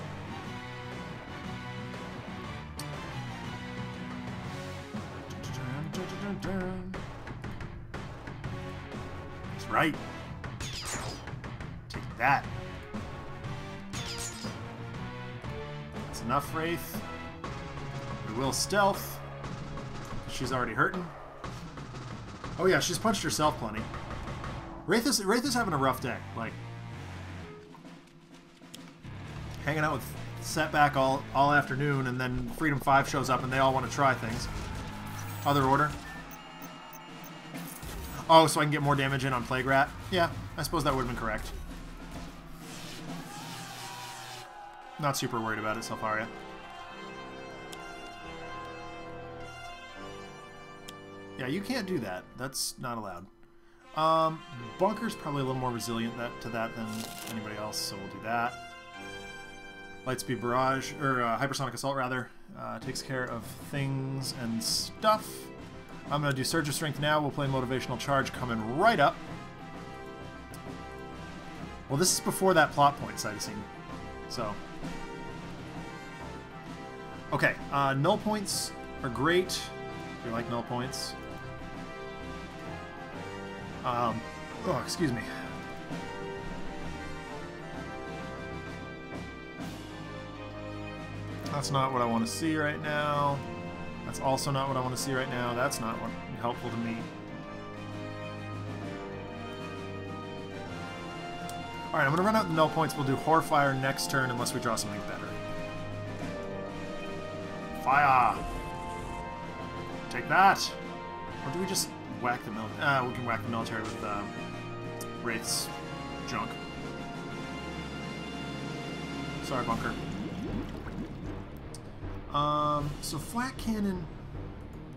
That's right. Take that. That's enough, Wraith. We will stealth. She's already hurting. Oh yeah, she's punched herself plenty. Wraith is having a rough day. Like, hanging out with Setback all afternoon, and then Freedom 5 shows up and they all want to try things. Other order. Oh, so I can get more damage in on Plague Rat? Yeah, I suppose that would have been correct. Not super worried about it, Selfaria. Yeah, you can't do that. That's not allowed. Bunker's probably a little more resilient to that than anybody else, so we'll do that. Lightspeed Barrage, or Hypersonic Assault, rather, takes care of things and stuff. I'm going to do Surge of Strength now. We'll play Motivational Charge coming right up. Well, this is before that plot point, Cytosine. So, Okay, null points are great. We like null points. Oh, excuse me. That's not what I want to see right now. That's also not what I want to see right now. That's not what helpful to me. Alright, I'm going to run out the null points. We'll do Horfire next turn unless we draw something better. Fire! Take that! Or do we just whack the military? We can whack the military with Wraith's junk. Sorry, bunker. So flat cannon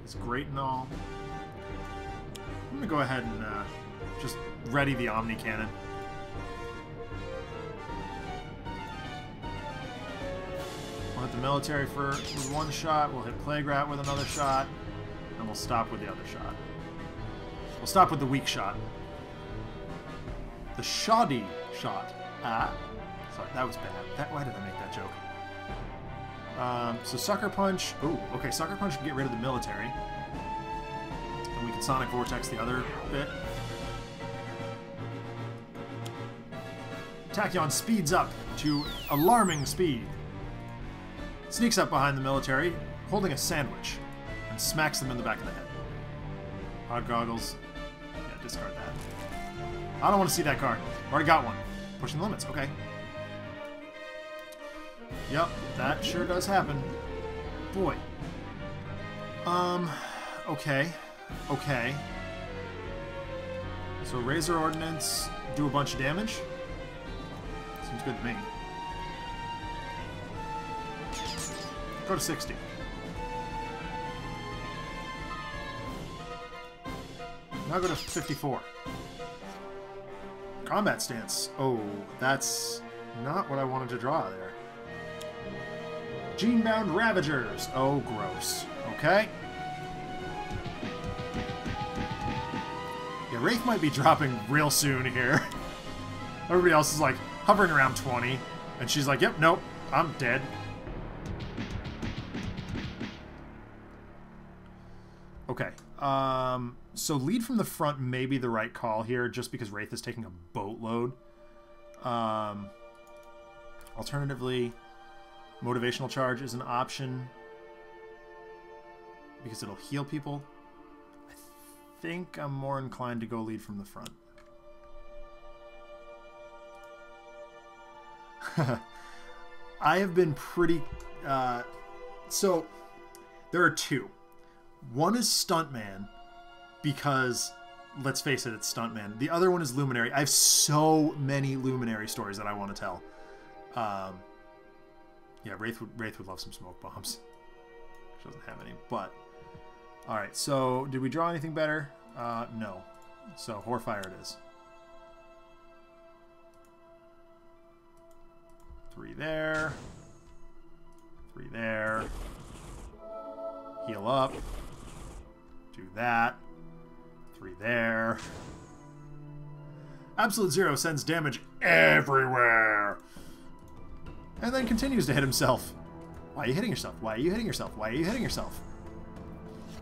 is great and all. I'm gonna go ahead and just ready the Omni Cannon. We'll hit the military with one shot, we'll hit Plague Rat with another shot, and we'll stop with the other shot. We'll stop with the weak shot. The shoddy shot. Sorry, that was bad. Why did I make that joke? So Sucker Punch. Ooh, okay, Sucker Punch can get rid of the military. And we can Sonic Vortex the other bit. Tachyon speeds up to alarming speed. Sneaks up behind the military, holding a sandwich, and smacks them in the back of the head. Hot Goggles. Yeah, discard that. I don't want to see that card. Already got one. Pushing the limits. Okay. Yep, that sure does happen. Boy. Okay. Okay. So Razor Ordnance, do a bunch of damage. Seems good to me. Go to 60. Now go to 54. Combat Stance. Oh, that's not what I wanted to draw there. Gene-bound Ravagers. Oh, gross. Okay. Yeah, Wraith might be dropping real soon here. Everybody else is like hovering around 20, and she's like, yep, nope, I'm dead. Okay. So lead from the front may be the right call here, just because Wraith is taking a boatload. Alternatively, Motivational Charge is an option because it'll heal people. I think I'm more inclined to go lead from the front. I have been pretty... so, there are two. One is Stuntman, because, let's face it, it's Stuntman. The other one is Luminary. I have so many Luminary stories that I want to tell. Yeah, Wraith would love some smoke bombs. She doesn't have any, but... Alright, so, did we draw anything better? No. So, Horfire it is. 3 there. 3 there. Heal up. Do that. 3 there. Absolute Zero sends damage everywhere. And then continues to hit himself. Why are you hitting yourself? Why are you hitting yourself? Why are you hitting yourself?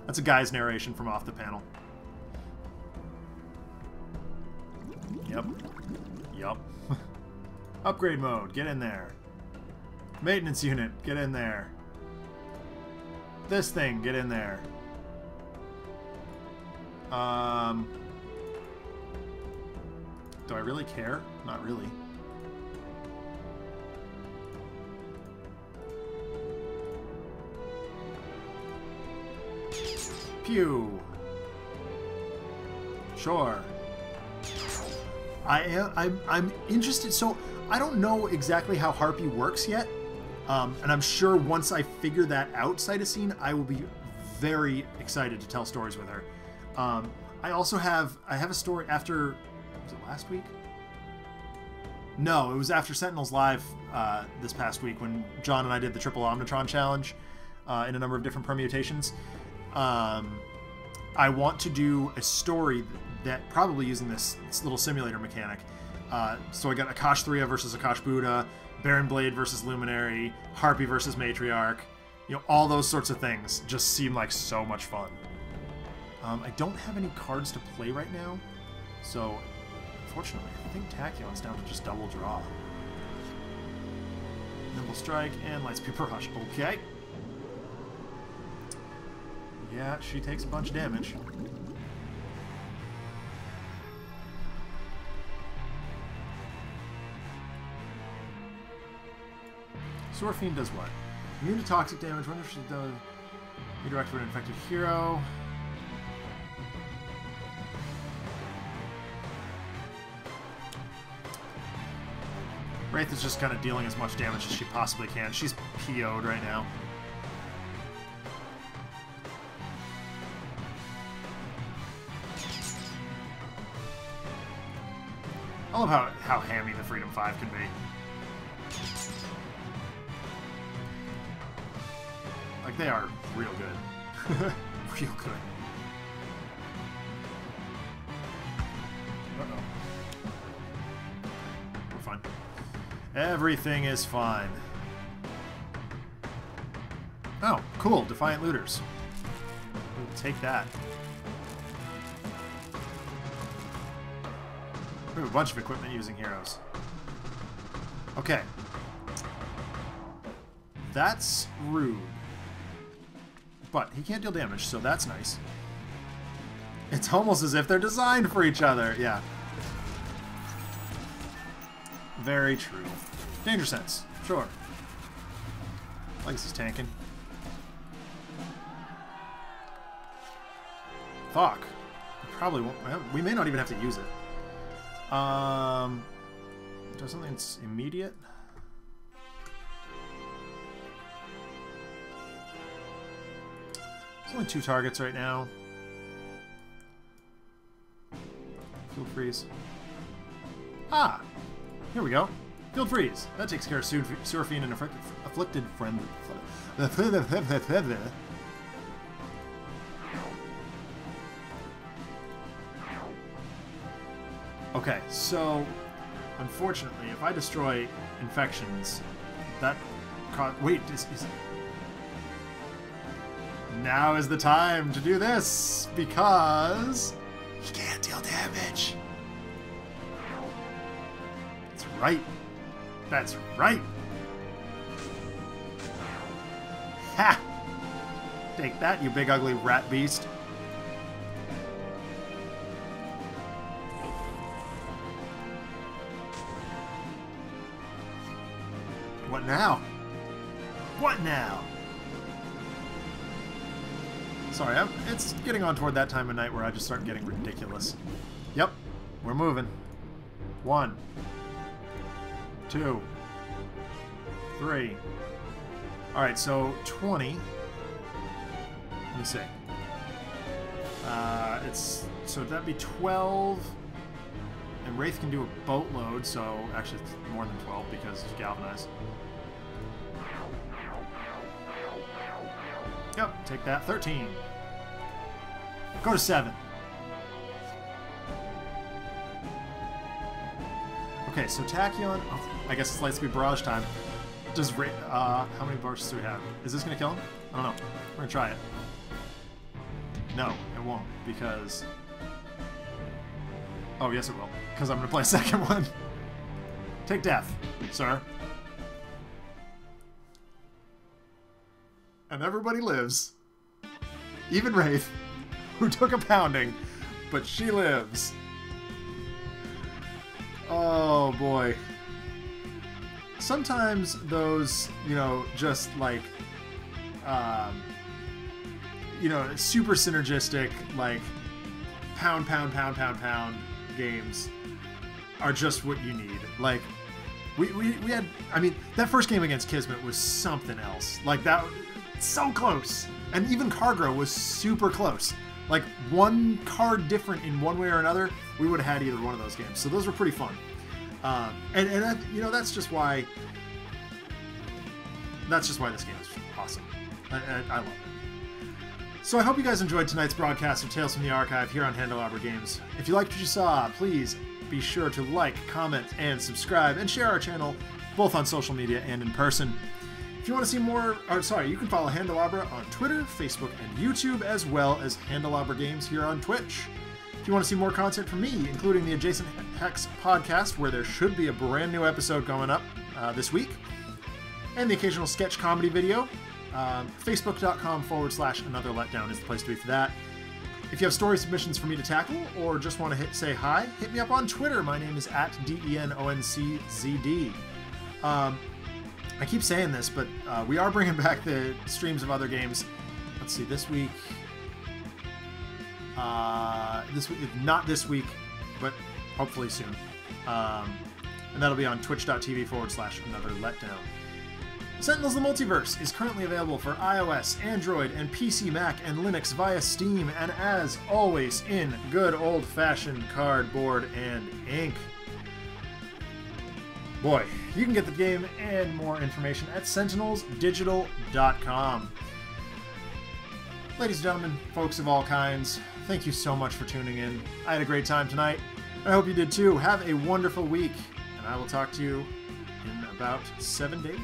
That's a guy's narration from off the panel. Yep. Yup. Upgrade mode. Get in there. Maintenance unit. Get in there. This thing. Get in there. Do I really care? Not really. Pew. Sure. I'm interested. So I don't know exactly how Harpy works yet, and I'm sure once I figure that out, Cytosine, I will be very excited to tell stories with her. I also have a story after, was it last week? No, it was after Sentinels Live this past week when John and I did the Triple Omnitron Challenge in a number of different permutations. I want to do a story that probably using this little simulator mechanic. So I got Akash'Bhuta versus Akash'Bhuta, Baron Blade versus Luminary, Harpy versus Matriarch, You know, all those sorts of things just seem like so much fun. I don't have any cards to play right now, so unfortunately, I think Tachyon's down to just double draw. Nimble Strike and Lightspeed Barrage. Okay. Yeah, she takes a bunch of damage. Sewer Fiend does what? Immune to toxic damage. Wonder if she does redirect for an infected hero. Wraith is just kind of dealing as much damage as she possibly can. She's PO'd right now. I love how hammy the Freedom 5 can be. Like, they are real good. Real good. Uh-oh. We're fine. Everything is fine. Oh, cool. Defiant Looters. We'll take that. We have a bunch of equipment using heroes. Okay. That's rude. But he can't deal damage, so that's nice. It's almost as if they're designed for each other. Yeah. Very true. Danger Sense. Sure. Legacy's tanking. Fuck. We probably won't. We may not even have to use it. Does something that's immediate? There's only 2 targets right now. Field Freeze. Ah! Here we go. Field Freeze. That takes care of Sewer Fiend and Afflicted Friend. Okay, so unfortunately, if I destroy infections, that wait, now is the time to do this because he can't deal damage. That's right. That's right. Ha! Take that, you big ugly rat beast. What now? What now? Sorry, it's getting on toward that time of night where I just start getting ridiculous. Yep, we're moving. 1, 2, 3. Alright, so 20. Let me see. So that'd be 12. And Wraith can do a boatload, so actually it's more than 12 because it's galvanized. Yep, take that. 13. Go to 7. Okay, so Tachyon. Oh, I guess it's Lightspeed Barrage time. Does how many barges do we have? Is this gonna kill him? I don't know. We're gonna try it. No, it won't because. Oh yes, it will. Because I'm gonna play a second one. Take death, sir. And everybody lives. Even Wraith, who took a pounding, but she lives. Oh boy. Sometimes those, you know, just like, you know, super synergistic, like, pound games are just what you need. Like, we had, I mean, that first game against Kismet was something else. Like, that, so close. And even Kaargra was super close. Like, one card different in one way or another, we would have had either one of those games. So those were pretty fun. And you know, that's just why this game is awesome. I love it. So I hope you guys enjoyed tonight's broadcast of Tales from the Archive here on Handelabra Games. If you liked what you saw, please be sure to like, comment, and subscribe, and share our channel both on social media and in person. If you want to see more, you can follow Handelabra on Twitter, Facebook, and YouTube, as well as Handelabra Games here on Twitch. If you want to see more content from me, including the Adjacent Hex podcast, where there should be a brand new episode going up this week, and the occasional sketch comedy video, Facebook.com/Another Letdown is the place to be for that. If you have story submissions for me to tackle, or just want to say hi, hit me up on Twitter. My name is @DENONCZD. I keep saying this, but we are bringing back the streams of other games. Let's see, this week, not this week, but hopefully soon. And that'll be on twitch.tv/Another Letdown. Sentinels the Multiverse is currently available for iOS, Android, and PC, Mac, and Linux via Steam, and as always, in good old-fashioned cardboard and ink. Boy, you can get the game and more information at sentinelsdigital.com. Ladies and gentlemen, folks of all kinds, thank you so much for tuning in. I had a great time tonight. I hope you did too. Have a wonderful week, and I will talk to you in about 7 days.